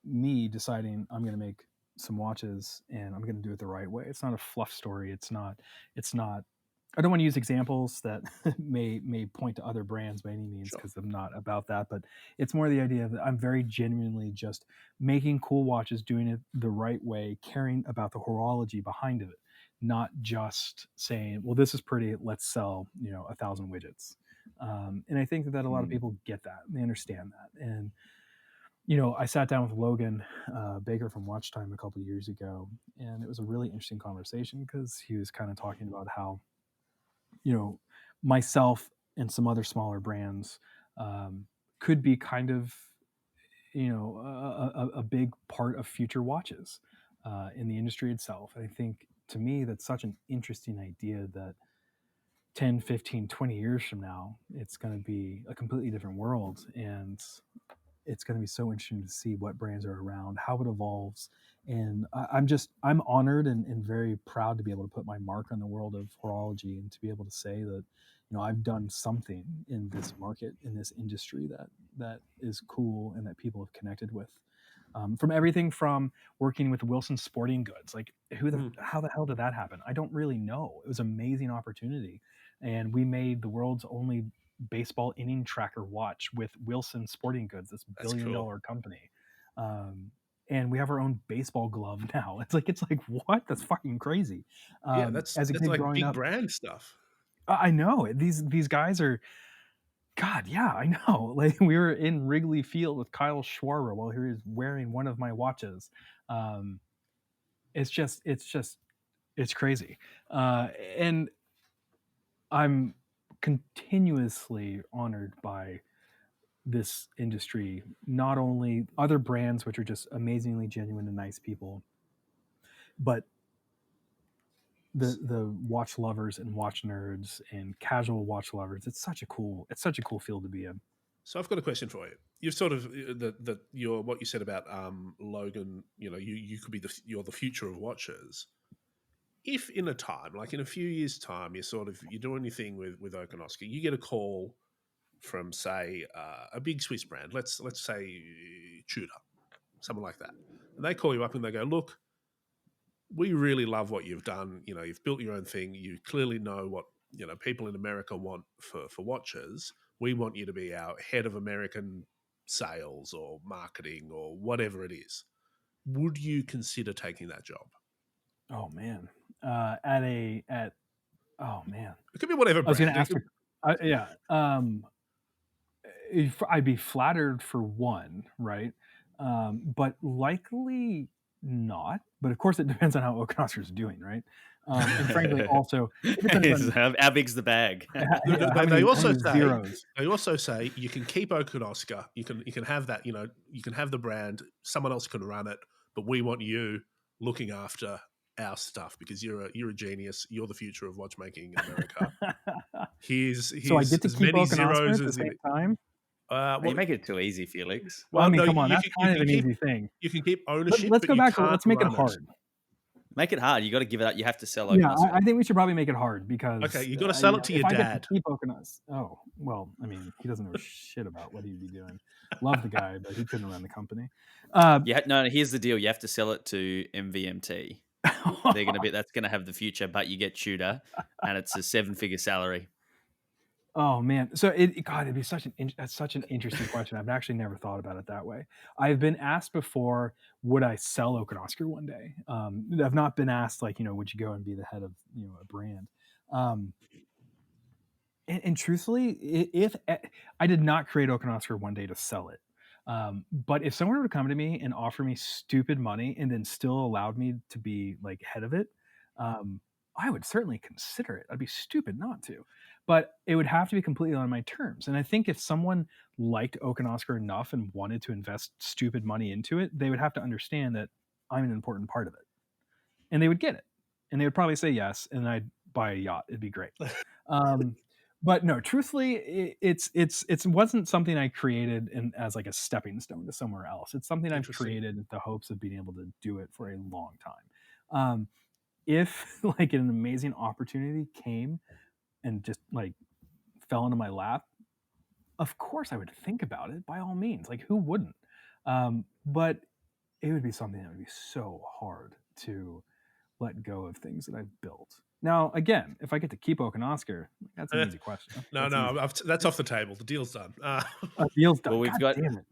me deciding I'm going to make some watches and I'm going to do it the right way. It's not a fluff story. It's not I don't want to use examples that may point to other brands by any means, Sure. because I'm not about that, but it's more the idea that I'm very genuinely just making cool watches, doing it the right way, caring about the horology behind it, not just saying, well, this is pretty, let's sell 1,000 widgets. And I think that a lot of Mm. people get that, they understand that. And I sat down with Logan Baker from Watch Time a couple of years ago, and it was a really interesting conversation because he was kind of talking about how, you know, myself and some other smaller brands could be kind of, a big part of future watches in the industry itself. And I think, to me, that's such an interesting idea that 10, 15, 20 years from now, it's going to be a completely different world. And it's going to be so interesting to see what brands are around, how it evolves. And I'm honored and very proud to be able to put my mark on the world of horology, and to be able to say that, I've done something in this market, in this industry, that is cool and that people have connected with. From everything from working with Wilson Sporting Goods, like Mm. how the hell did that happen? I don't really know. It was an amazing opportunity, and we made the world's only baseball inning tracker watch with Wilson Sporting Goods, this That's cool. billion-dollar company. Um, and we have our own baseball glove now. It's like what? That's fucking crazy. Yeah, that's As a that's kid like growing big up, brand stuff. I know these guys are. God, yeah, I know. Like, we were in Wrigley Field with Kyle Schwarber while he was wearing one of my watches. Um, it's crazy, and I'm continuously honored by this industry, not only other brands which are just amazingly genuine and nice people, but the watch lovers and watch nerds and casual watch lovers. It's such a cool field to be in. So I've got a question for you. You've sort of your what you said about Logan. You could be you're the future of watches. If in a time, like in a few years' time, you're doing your thing with Okanoski, you get a call from, say, a big Swiss brand. Let's say Tudor, someone like that, and they call you up and they go, look, we really love what you've done. You know, you've built your own thing. You clearly know what, you know, people in America want for watches. We want you to be our head of American sales or marketing or whatever it is. Would you consider taking that job? Oh man. Oh man. It could be whatever I was going brand. to ask. Yeah. I'd be flattered for one, right? But likely not. But of course, it depends on how Okanaska's doing, right? And frankly, also it depends on How big's the bag? how They many also say zeros. you can keep Okanaska. You can have that. You know, you can have the brand. Someone else can run it, but we want you looking after our stuff because you're a genius. You're the future of watchmaking in America. Here's So I get to as keep many Okanaska zeros at the as same it. time. You Well, make it too easy, Felix. Well, I well, mean, no, come on, that's you kind of can an keep easy thing. ownership, Let's but go you back to can't let's make it run it. hard. Make it hard. You got to give it up. You have to sell Yeah, Okanaska. I think we should probably make it hard because Okay, you got to sell it to if your I get to dad. keep Okanaska, oh well, I mean, he doesn't know shit about what he'd be doing. Love the guy, but he couldn't run the company. No. Here's the deal. You have to sell it to MVMT. They're going to be. That's going to have the future. But you get Tudor, and it's a 7-figure salary. Oh man, so God, it'd be that's such an interesting question. I've actually never thought about it that way. I've been asked before, would I sell Okanaska one day? I've not been asked like, would you go and be the head of a brand? Um, and truthfully, if I did not create Okanaska one day to sell it, but if someone were to come to me and offer me stupid money and then still allowed me to be like head of it, um, I would certainly consider it. I'd be stupid not to, but it would have to be completely on my terms. And I think if someone liked Okanaska enough and wanted to invest stupid money into it, they would have to understand that I'm an important part of it, and they would get it, and they would probably say yes, and I'd buy a yacht. It'd be great. Um, but no, truthfully, it wasn't something I created as like a stepping stone to somewhere else. It's something I've Interesting. created in the hopes of being able to do it for a long time. If like an amazing opportunity came and just like fell into my lap, of course I would think about it by all means. Like who wouldn't? But it would be something that would be so hard to let go of things that I've built. Now, again, if I get to keep Okanaska, that's an easy question. That's off the table. The deal's done. Deal's done. Well, we've God got damn it.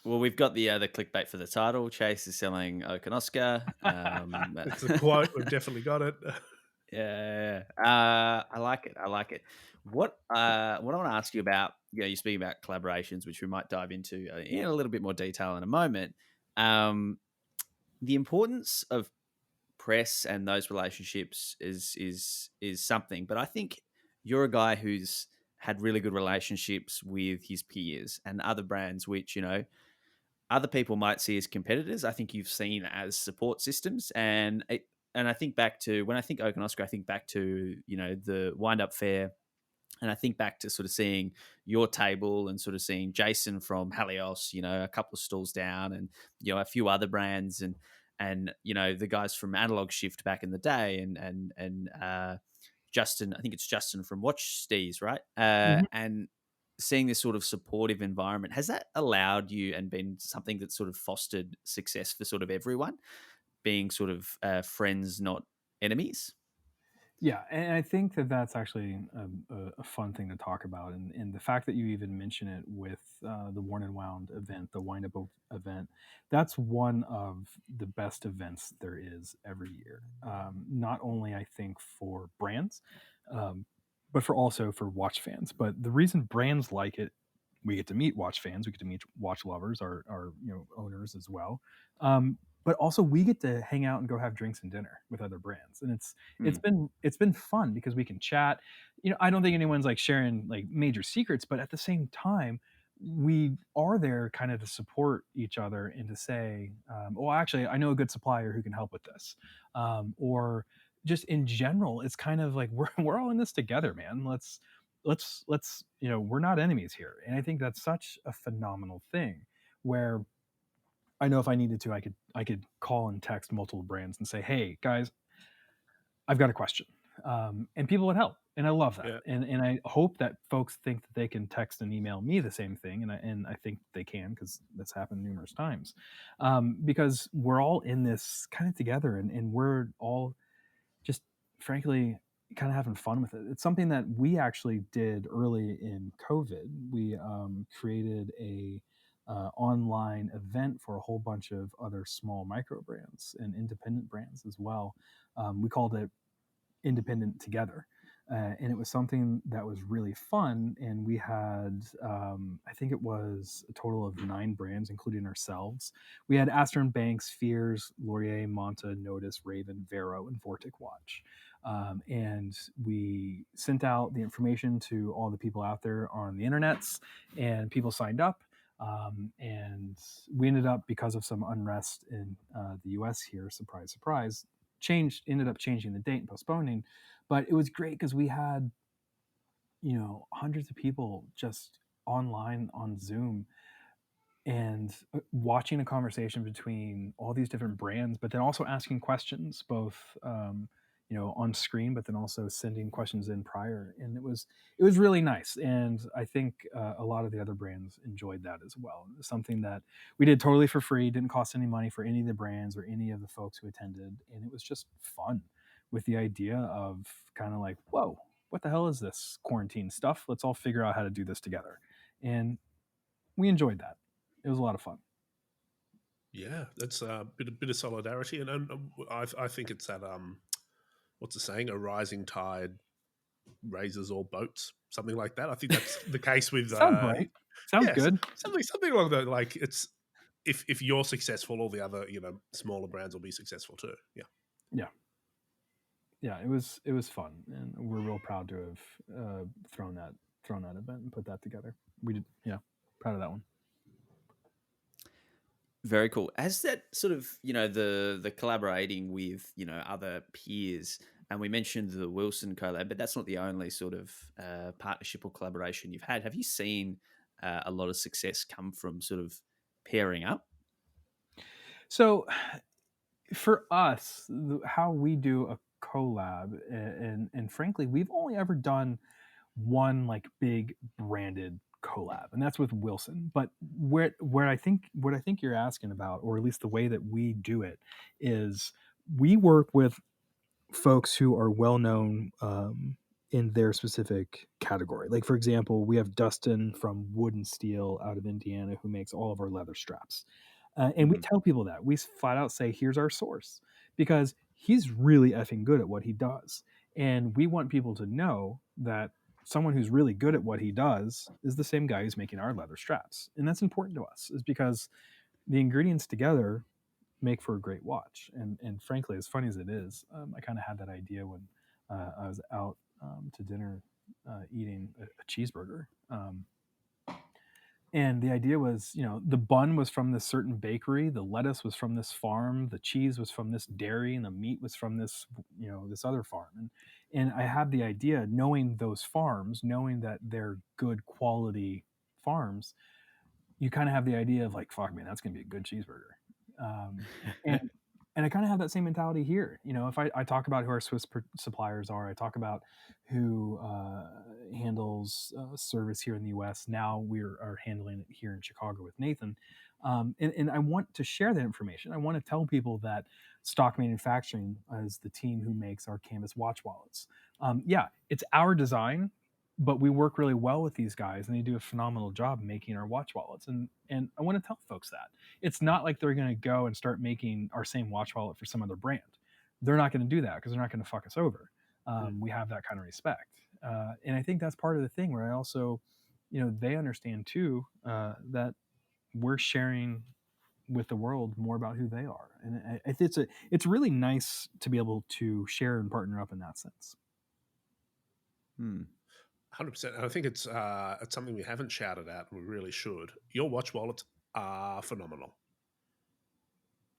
Well, we've got the clickbait for the title. Chase is selling Okanaska. It's a quote. We've definitely got it. Yeah, I like it. I like it. What I want to ask you about, you're speaking about collaborations, which we might dive into in a little bit more detail in a moment. The importance of press and those relationships is something, but I think you're a guy who's had really good relationships with his peers and other brands, which other people might see as competitors. I think you've seen as support systems, and I think back to when I think Okanaska, I think back to the wind up fair, and I think back to sort of seeing your table and sort of seeing Jason from Halios, a couple of stalls down, and a few other brands, and the guys from Analog Shift back in the day, and Justin, I think it's Justin from Watch Stees, right? Mhm. And seeing this sort of supportive environment, has that allowed you and been something that sort of fostered success for sort of everyone, being sort of friends, not enemies? Yeah, and I think that that's actually a fun thing to talk about, and the fact that you even mention it with the Worn and Wound event, the Wind Up event, that's one of the best events there is every year. Not only I think for brands, um, but also for watch fans. But the reason brands like it, we get to meet watch fans, we get to meet watch lovers, our owners as well. But also we get to hang out and go have drinks and dinner with other brands, and it's been fun because we can chat. I don't think anyone's like sharing like major secrets, but at the same time we are there kind of to support each other and to say, well, actually I know a good supplier who can help with this, or just in general it's kind of like we're all in this together, man. Let's we're not enemies here, and I think that's such a phenomenal thing where I know if I needed to, I could call and text multiple brands and say, "Hey guys, I've got a question," and people would help. And I love that, Yeah. and I hope that folks think that they can text and email me the same thing, and I think they can because that's happened numerous times, because we're all in this kind of together, and we're all just frankly kind of having fun with it. It's something that we actually did early in COVID. We created a online event for a whole bunch of other small micro brands and independent brands as well. We called it Independent Together. And it was something that was really fun. And we had, I think it was a total of 9 brands, including ourselves. We had Astor and Banks, Fears, Laurier, Monta, Notice, Raven, Vero, and Vortic Watch. And we sent out the information to all the people out there on the internets, and people signed up. And we ended up, because of some unrest in the US here, surprise, surprise, ended up changing the date and postponing. But it was great because we had, hundreds of people just online on Zoom, and watching a conversation between all these different brands, but then also asking questions both on screen, but then also sending questions in prior. And it was really nice, and I think a lot of the other brands enjoyed that as well. It was something that we did totally for free, didn't cost any money for any of the brands or any of the folks who attended, and it was just fun, with the idea of kind of like, whoa, what the hell is this quarantine stuff? Let's all figure out how to do this together. And we enjoyed that. It was a lot of fun. Yeah, that's a bit of solidarity, and I think it's that what's the saying? A rising tide raises all boats, something like that. I think that's the case with Sounds right. Sounds yes, good. something along that. Like it's if you're successful, all the other smaller brands will be successful too. Yeah. Yeah. Yeah, it was fun, and we're real proud to have thrown that event and put that together. We did, yeah, proud of that one. Very cool. As that sort of, the collaborating with, other peers, and we mentioned the Wilson collab, but that's not the only sort of partnership or collaboration you've had. Have you seen a lot of success come from sort of pairing up? So for us, how we do a collab, and frankly, we've only ever done one like big branded collab, and that's with Wilson. But where I think what I think you're asking about, or at least the way that we do it, is we work with folks who are well known in their specific category. Like, for example, we have Dustin from Wood and Steel out of Indiana, who makes all of our leather straps. And we tell people that. We flat out say, here's our source, because he's really effing good at what he does. And we want people to know that someone who's really good at what he does is the same guy who's making our leather straps. And that's important to us, is because the ingredients together make for a great watch. And frankly, as funny as it is, I kind of had that idea when I was out to dinner eating a cheeseburger. And the idea was, the bun was from this certain bakery, the lettuce was from this farm, the cheese was from this dairy, and the meat was from this, this other farm. And I had the idea, knowing those farms, knowing that they're good quality farms, you kind of have the idea of like, fuck, man, that's gonna be a good cheeseburger. And and I kind of have that same mentality here. If I talk about who our Swiss suppliers are, I talk about who handles service here in the U.S. Now we are handling it here in Chicago with Nathan, and I want to share that information. I want to tell people that Stock Manufacturing is the team who makes our canvas watch wallets. Yeah, it's our design, but we work really well with these guys, and they do a phenomenal job making our watch wallets. And I want to tell folks that it's not like they're going to go and start making our same watch wallet for some other brand. They're not going to do that because they're not going to fuck us over. We have that kind of respect, and I think that's part of the thing where I also, they understand too that we're sharing with the world more about who they are, and it's really nice to be able to share and partner up in that sense. 100%. And I think it's something we haven't shouted out, and we really should. Your watch wallets are phenomenal.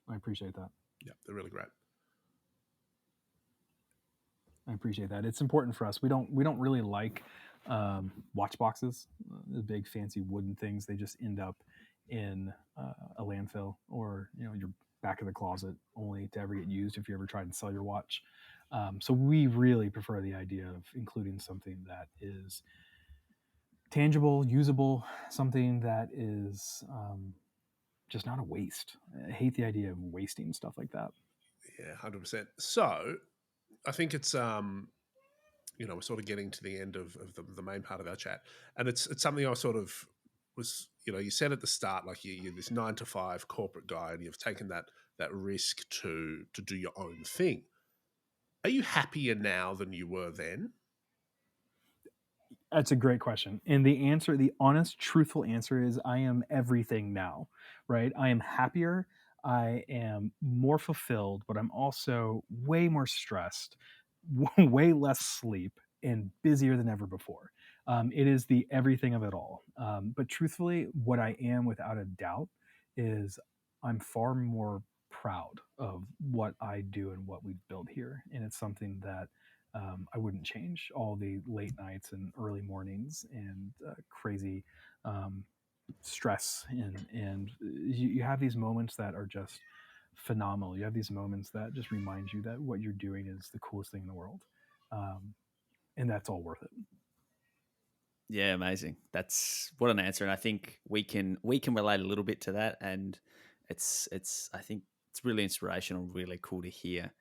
I appreciate that. Yeah, they're really great. I appreciate that. It's important for us. We don't really like watch boxes, the big fancy wooden things. They just end up in a landfill or your back of the closet, only to ever get used if you ever try to sell your watch. So we really prefer the idea of including something that is tangible, usable, something that is just not a waste. I hate the idea of wasting stuff like that. Yeah, 100%. So I think it's we're sort of getting to the end of the main part of our chat, and it's something I sort of was, you said at the start, like you're this 9 to 5 corporate guy, and you've taken that risk to do your own thing. Are you happier now than you were then? That's a great question. And the honest, truthful answer is I am everything now, right? I am happier. I am more fulfilled, but I'm also way more stressed, way less sleep, and busier than ever before. It is the everything of it all. But truthfully, what I am without a doubt is I'm far more proud of what I do and what we've built here. And it's something that I wouldn't change all the late nights and early mornings and crazy stress and you have these moments that are just phenomenal. You have these moments that just remind you that what you're doing is the coolest thing in the world, and that's all worth it. Yeah, amazing. That's what an answer, and I think we can relate a little bit to that, and it's I think it's really inspirational, really cool to hear.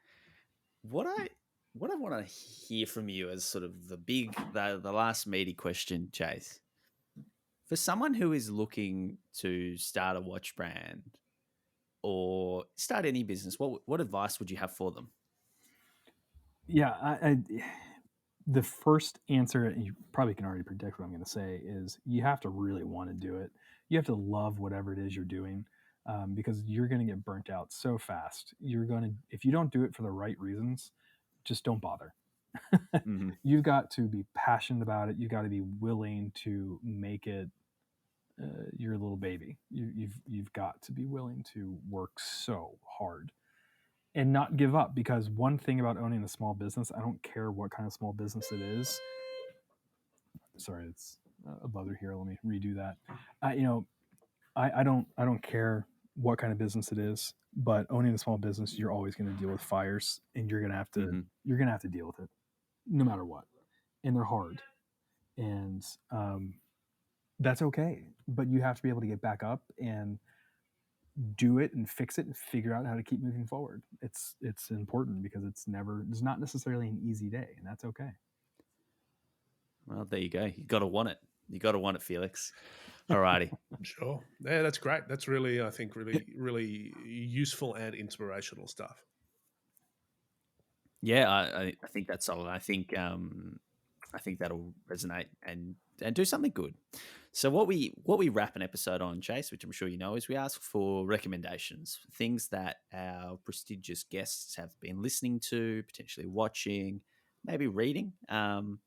What I what I want to hear from you as sort of the last meaty question, Chase. For someone who is looking to start a watch brand or start any business, what advice would you have for them? Yeah, the first answer, and you probably can already predict what I'm going to say, is you have to really want to do it. You have to love whatever it is you're doing, because you're going to get burnt out so fast. If you don't do it for the right reasons, just don't bother. Hmm. You've got to be passionate about it. You've got to be willing to make it your little baby. You've got to be willing to work so hard and not give up, because one thing about owning a small business, I don't care what kind of small business it is. Sorry, it's a buzzer here. Let me redo that. You know, I don't care what kind of business it is, but owning a small business, you're always going to deal with fires, and Hmm. you're gonna have to deal with it no matter what, and they're hard, and that's okay. But you have to be able to get back up and do it and fix it and figure out how to keep moving forward. It's important because it's not necessarily an easy day, and that's okay. Well, there you go. You got to want it. You got to want it, Felix. Alrighty. Sure. Yeah, that's great. That's really, I think, really useful and inspirational stuff. Yeah, I think that's solid. I think that'll resonate and do something good. So what we wrap an episode on, Chase, which I'm sure you know, is we ask for recommendations, things that our prestigious guests have been listening to, potentially watching, maybe reading, and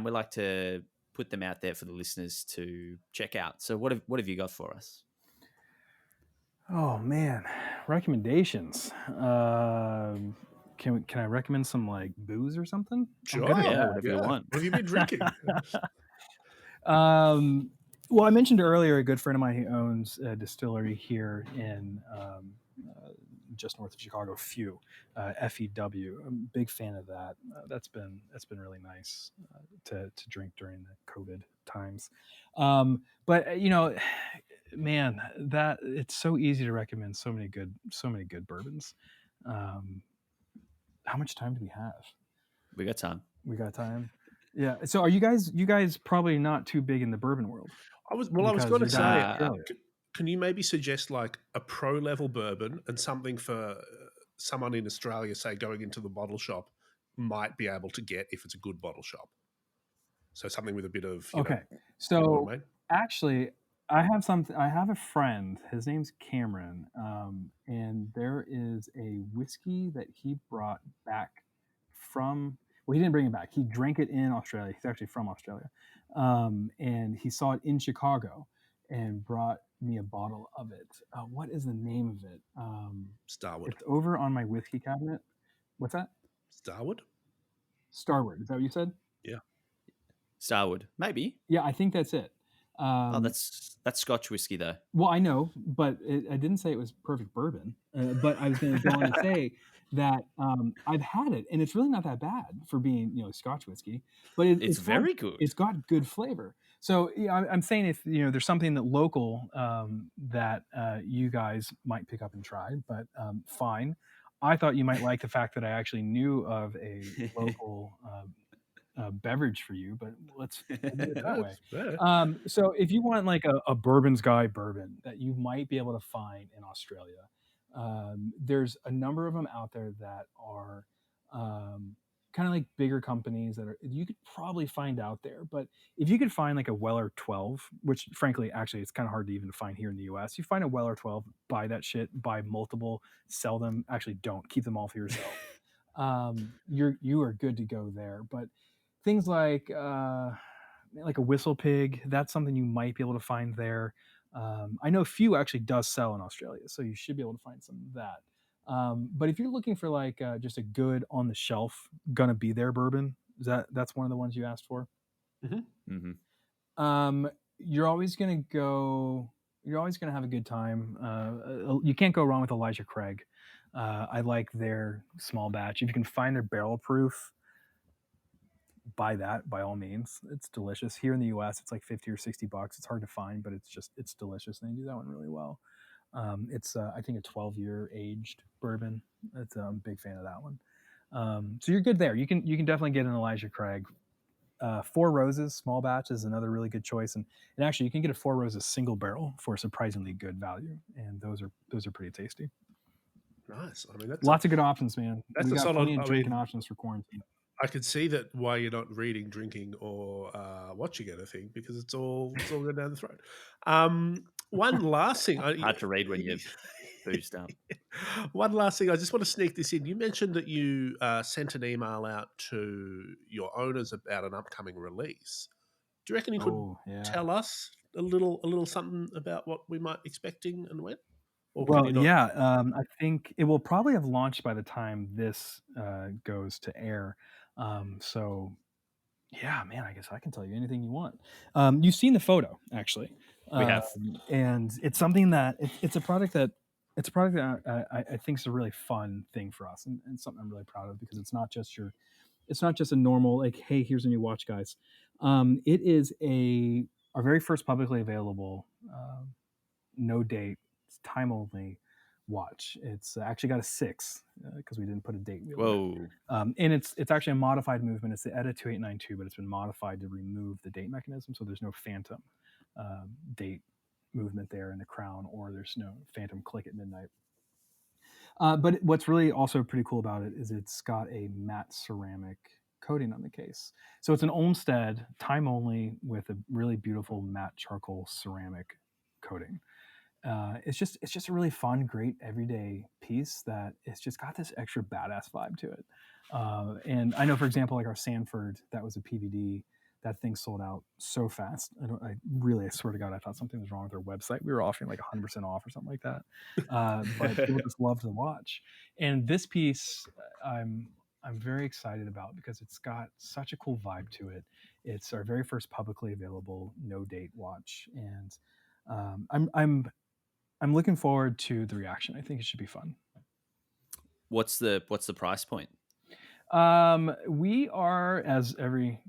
we like to put them out there for the listeners to check out. So what have you got for us? Oh man, recommendations. Can I recommend some like booze or something? I'm Sure. good at Yeah, that. whatever you want. What have you been drinking? um, well, I mentioned earlier a good friend of mine who owns a distillery here in just north of Chicago, FEW. I'm a big fan of that. That's been really nice to drink during the COVID times. But man, that it's so easy to recommend so many good bourbons. Um, how much time do we have? We got time. We got time. Yeah. So are you guys probably not too big in the bourbon world I was because going to you're down in say, Uh, Australia? can you maybe suggest like a pro level bourbon and something for someone in Australia, say going into the bottle shop, might be able to get if it's a good bottle shop? So something with a bit of, Okay. you know what So I mean? actually, I have a friend. His name's Cameron, and there is a whiskey that he brought back from. Well, he didn't bring it back. He drank it in Australia. He's actually from Australia, and he saw it in Chicago, and brought me a bottle of it. What is the name of it? Starwood. It's over on my whiskey cabinet. What's that? Starwood? Starward. Is that what you said? Yeah. Starwood, maybe. Yeah, I think that's it. Oh, Um, that's Scotch whiskey though. well, I know, but I didn't say it was perfect bourbon. But I was going to go on to say that I've had it, and it's really not that bad for being, Scotch whiskey. But It's very good. it's got good flavor. So yeah, I'm saying if there's something that local that you guys might pick up and try, but fine. I thought you might like the fact that I actually knew of a local beverage for you, but we'll do it that way. That's fair. So if you want like a bourbon's guy bourbon that you might be able to find in Australia, there's a number of them out there that are kind of like bigger companies that are you could probably find out there. But if you could find like a Weller 12, which frankly, actually, it's kind of hard to even find here in the US, you find a Weller 12, buy that shit, buy multiple, sell them. Actually, don't keep them all for yourself. You are good to go there. But things like a whistle pig, that's something you might be able to find there. I know Few actually does sell in Australia, so you should be able to find some of that. But if you're looking for like just a good on the shelf, gonna be there bourbon, that's one of the ones you asked for. You're always gonna go. You're always gonna have a good time. You can't go wrong with Elijah Craig. I like their small batch. If you can find their barrel proof, buy that by all means. It's delicious. Here in the US, it's like 50 or 60 bucks. It's hard to find, but it's delicious. And they do that one really well. It's I think a 12-year aged bourbon. I'm a big fan of that one. So you're good there. You can definitely get an Elijah Craig. Four Roses small batch is another really good choice, and actually you can get a Four Roses single barrel for surprisingly good value, and those are pretty tasty. Nice. I mean, that's lots of good options, man. That's We a got solid. plenty of drinking options for quarantine. I could see that why you're not reading, drinking, or watching anything, because it's all going down the throat. One last thing. Hard to read when you're boozed up. One last thing. I just want to sneak this in. You mentioned that you sent an email out to your owners about an upcoming release. Do you reckon you could tell us a little something about what we might be expecting and when? Well, yeah, I think it will probably have launched by the time this goes to air. So, yeah, man, I guess I can tell you anything you want. You've seen the photo, actually. We have, and it's something that it's a product that I think is a really fun thing for us, and something I'm really proud of because it's not just a normal like, hey, here's a new watch, guys. It is our very first publicly available no date, time only watch. It's actually got a 6 because we didn't put a date wheel. Whoa! And it's actually a modified movement. It's the ETA 2892, but it's been modified to remove the date mechanism, so there's no phantom date movement there in the crown, or there's no phantom click at midnight. But what's really also pretty cool about it is it's got a matte ceramic coating on the case. So it's an Olmsted time only with a really beautiful matte charcoal ceramic coating. It's just a really fun, great everyday piece that it's just got this extra badass vibe to it. And I know, for example, like our Sanford, that was a PVD. That thing sold out so fast. I swear to God, I thought something was wrong with their website. We were offering like 100% off or something like that. But people just loved the watch. And this piece, I'm very excited about because it's got such a cool vibe to it. It's our very first publicly available no date watch, and I'm looking forward to the reaction. I think it should be fun. What's the price point? We are, as every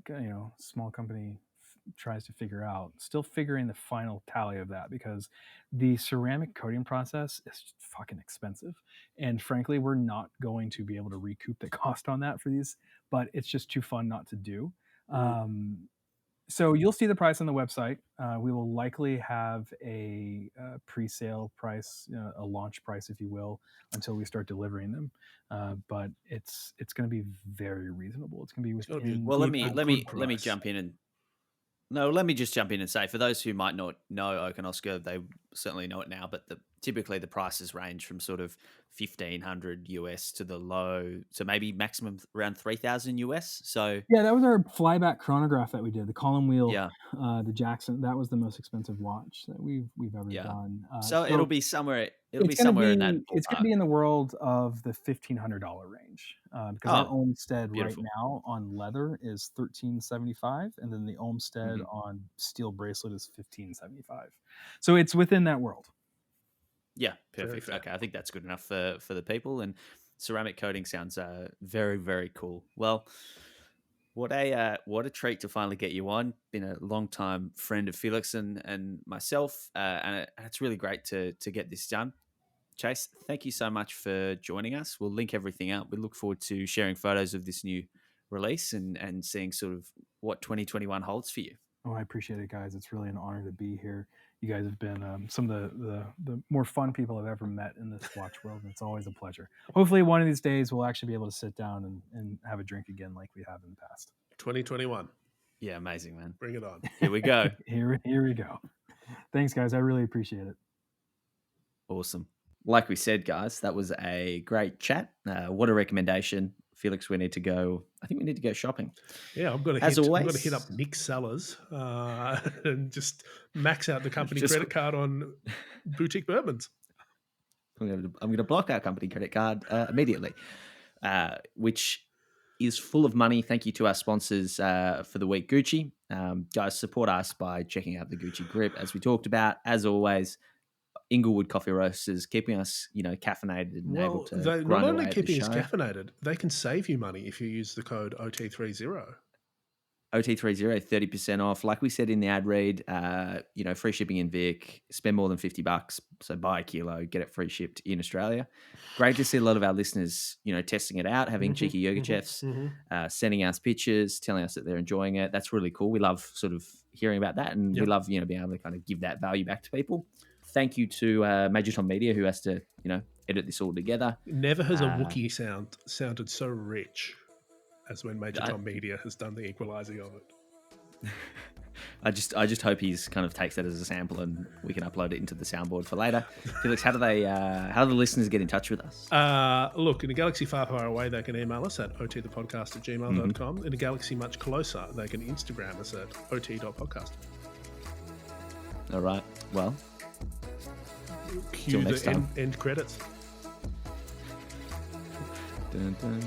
small company tries to figure out, still figuring the final tally of that because the ceramic coating process is fucking expensive, and frankly, we're not going to be able to recoup the cost on that for these. But it's just too fun not to do. So you'll see the price on the website. We will likely have a pre-sale price, a launch price, if you will, until we start delivering them. But it's going to be very reasonable. It's going to be within. Well, let me jump in and let me just jump in and say, for those who might not know Oak and Oscar, they certainly know it now, but typically the prices range from sort of $1,500 to the low, so maybe maximum around $3,000. So Yeah, that was our flyback chronograph that we did. The column wheel, yeah, the Jackson. That was the most expensive watch that we've ever yeah. done. So it'll be somewhere. It'll be It's gonna somewhere in that be ballpark. in the world of the $1,500 range, because our Oh, Olmsted right beautiful. now on leather is $1,375, and then the Olmsted Mhm. on steel bracelet is $1,575. So it's within that world. Yeah, Very perfect. fair. Okay, I think that's good enough for the people. And ceramic coating sounds very, very cool. Well, what a treat to finally get you on. Been a long time friend of Felix and myself, and it's really great to get this done. Chase, thank you so much for joining us. We'll link everything out. We look forward to sharing photos of this new release and seeing sort of what 2021 holds for you. Oh, I appreciate it, guys. It's really an honor to be here. You guys have been some of the more fun people I've ever met in this watch world, and it's always a pleasure. Hopefully, one of these days we'll actually be able to sit down and have a drink again like we have in the past. 2021. Yeah, amazing, man. Bring it on. Here we go. Here we go. Thanks, guys. I really appreciate it. Awesome. Like we said, guys, that was a great chat. What a recommendation. Felix, we need to go. I think we need to go shopping. Yeah, I'm going to hit up Nick Sellers and just max out the company credit card on boutique bourbons. I'm going to block our company credit card immediately, which is full of money. Thank you to our sponsors for the week, Gucci. Guys, support us by checking out the Gucci grip, as we talked about. As always, Inglewood Coffee Roasters, keeping us, caffeinated and able to they're grind not away only at keeping the us show. caffeinated, they can save you money if you use the code OT30. OT30, 30% off. Like we said in the ad read, free shipping in Vic, spend more than $50. So buy a kilo, get it free shipped in Australia. Great to see a lot of our listeners, testing it out, having cheeky yoga chefs, sending us pictures, telling us that they're enjoying it. That's really cool. We love sort of hearing about that. And we love, being able to kind of give that value back to people. Thank you to Major Tom Media, who has to, edit this all together. Never has a Wookiee sounded so rich as when Major Tom Media has done the equalizing of it. I just hope he's kind of takes that as a sample and we can upload it into the soundboard for later. Felix, how do the listeners get in touch with us? Look, in a galaxy far, far away, they can email us at otthepodcast@gmail.com. In a galaxy much closer, they can Instagram us at ot.podcast. All right. Well, cue the end credits. Dun, dun.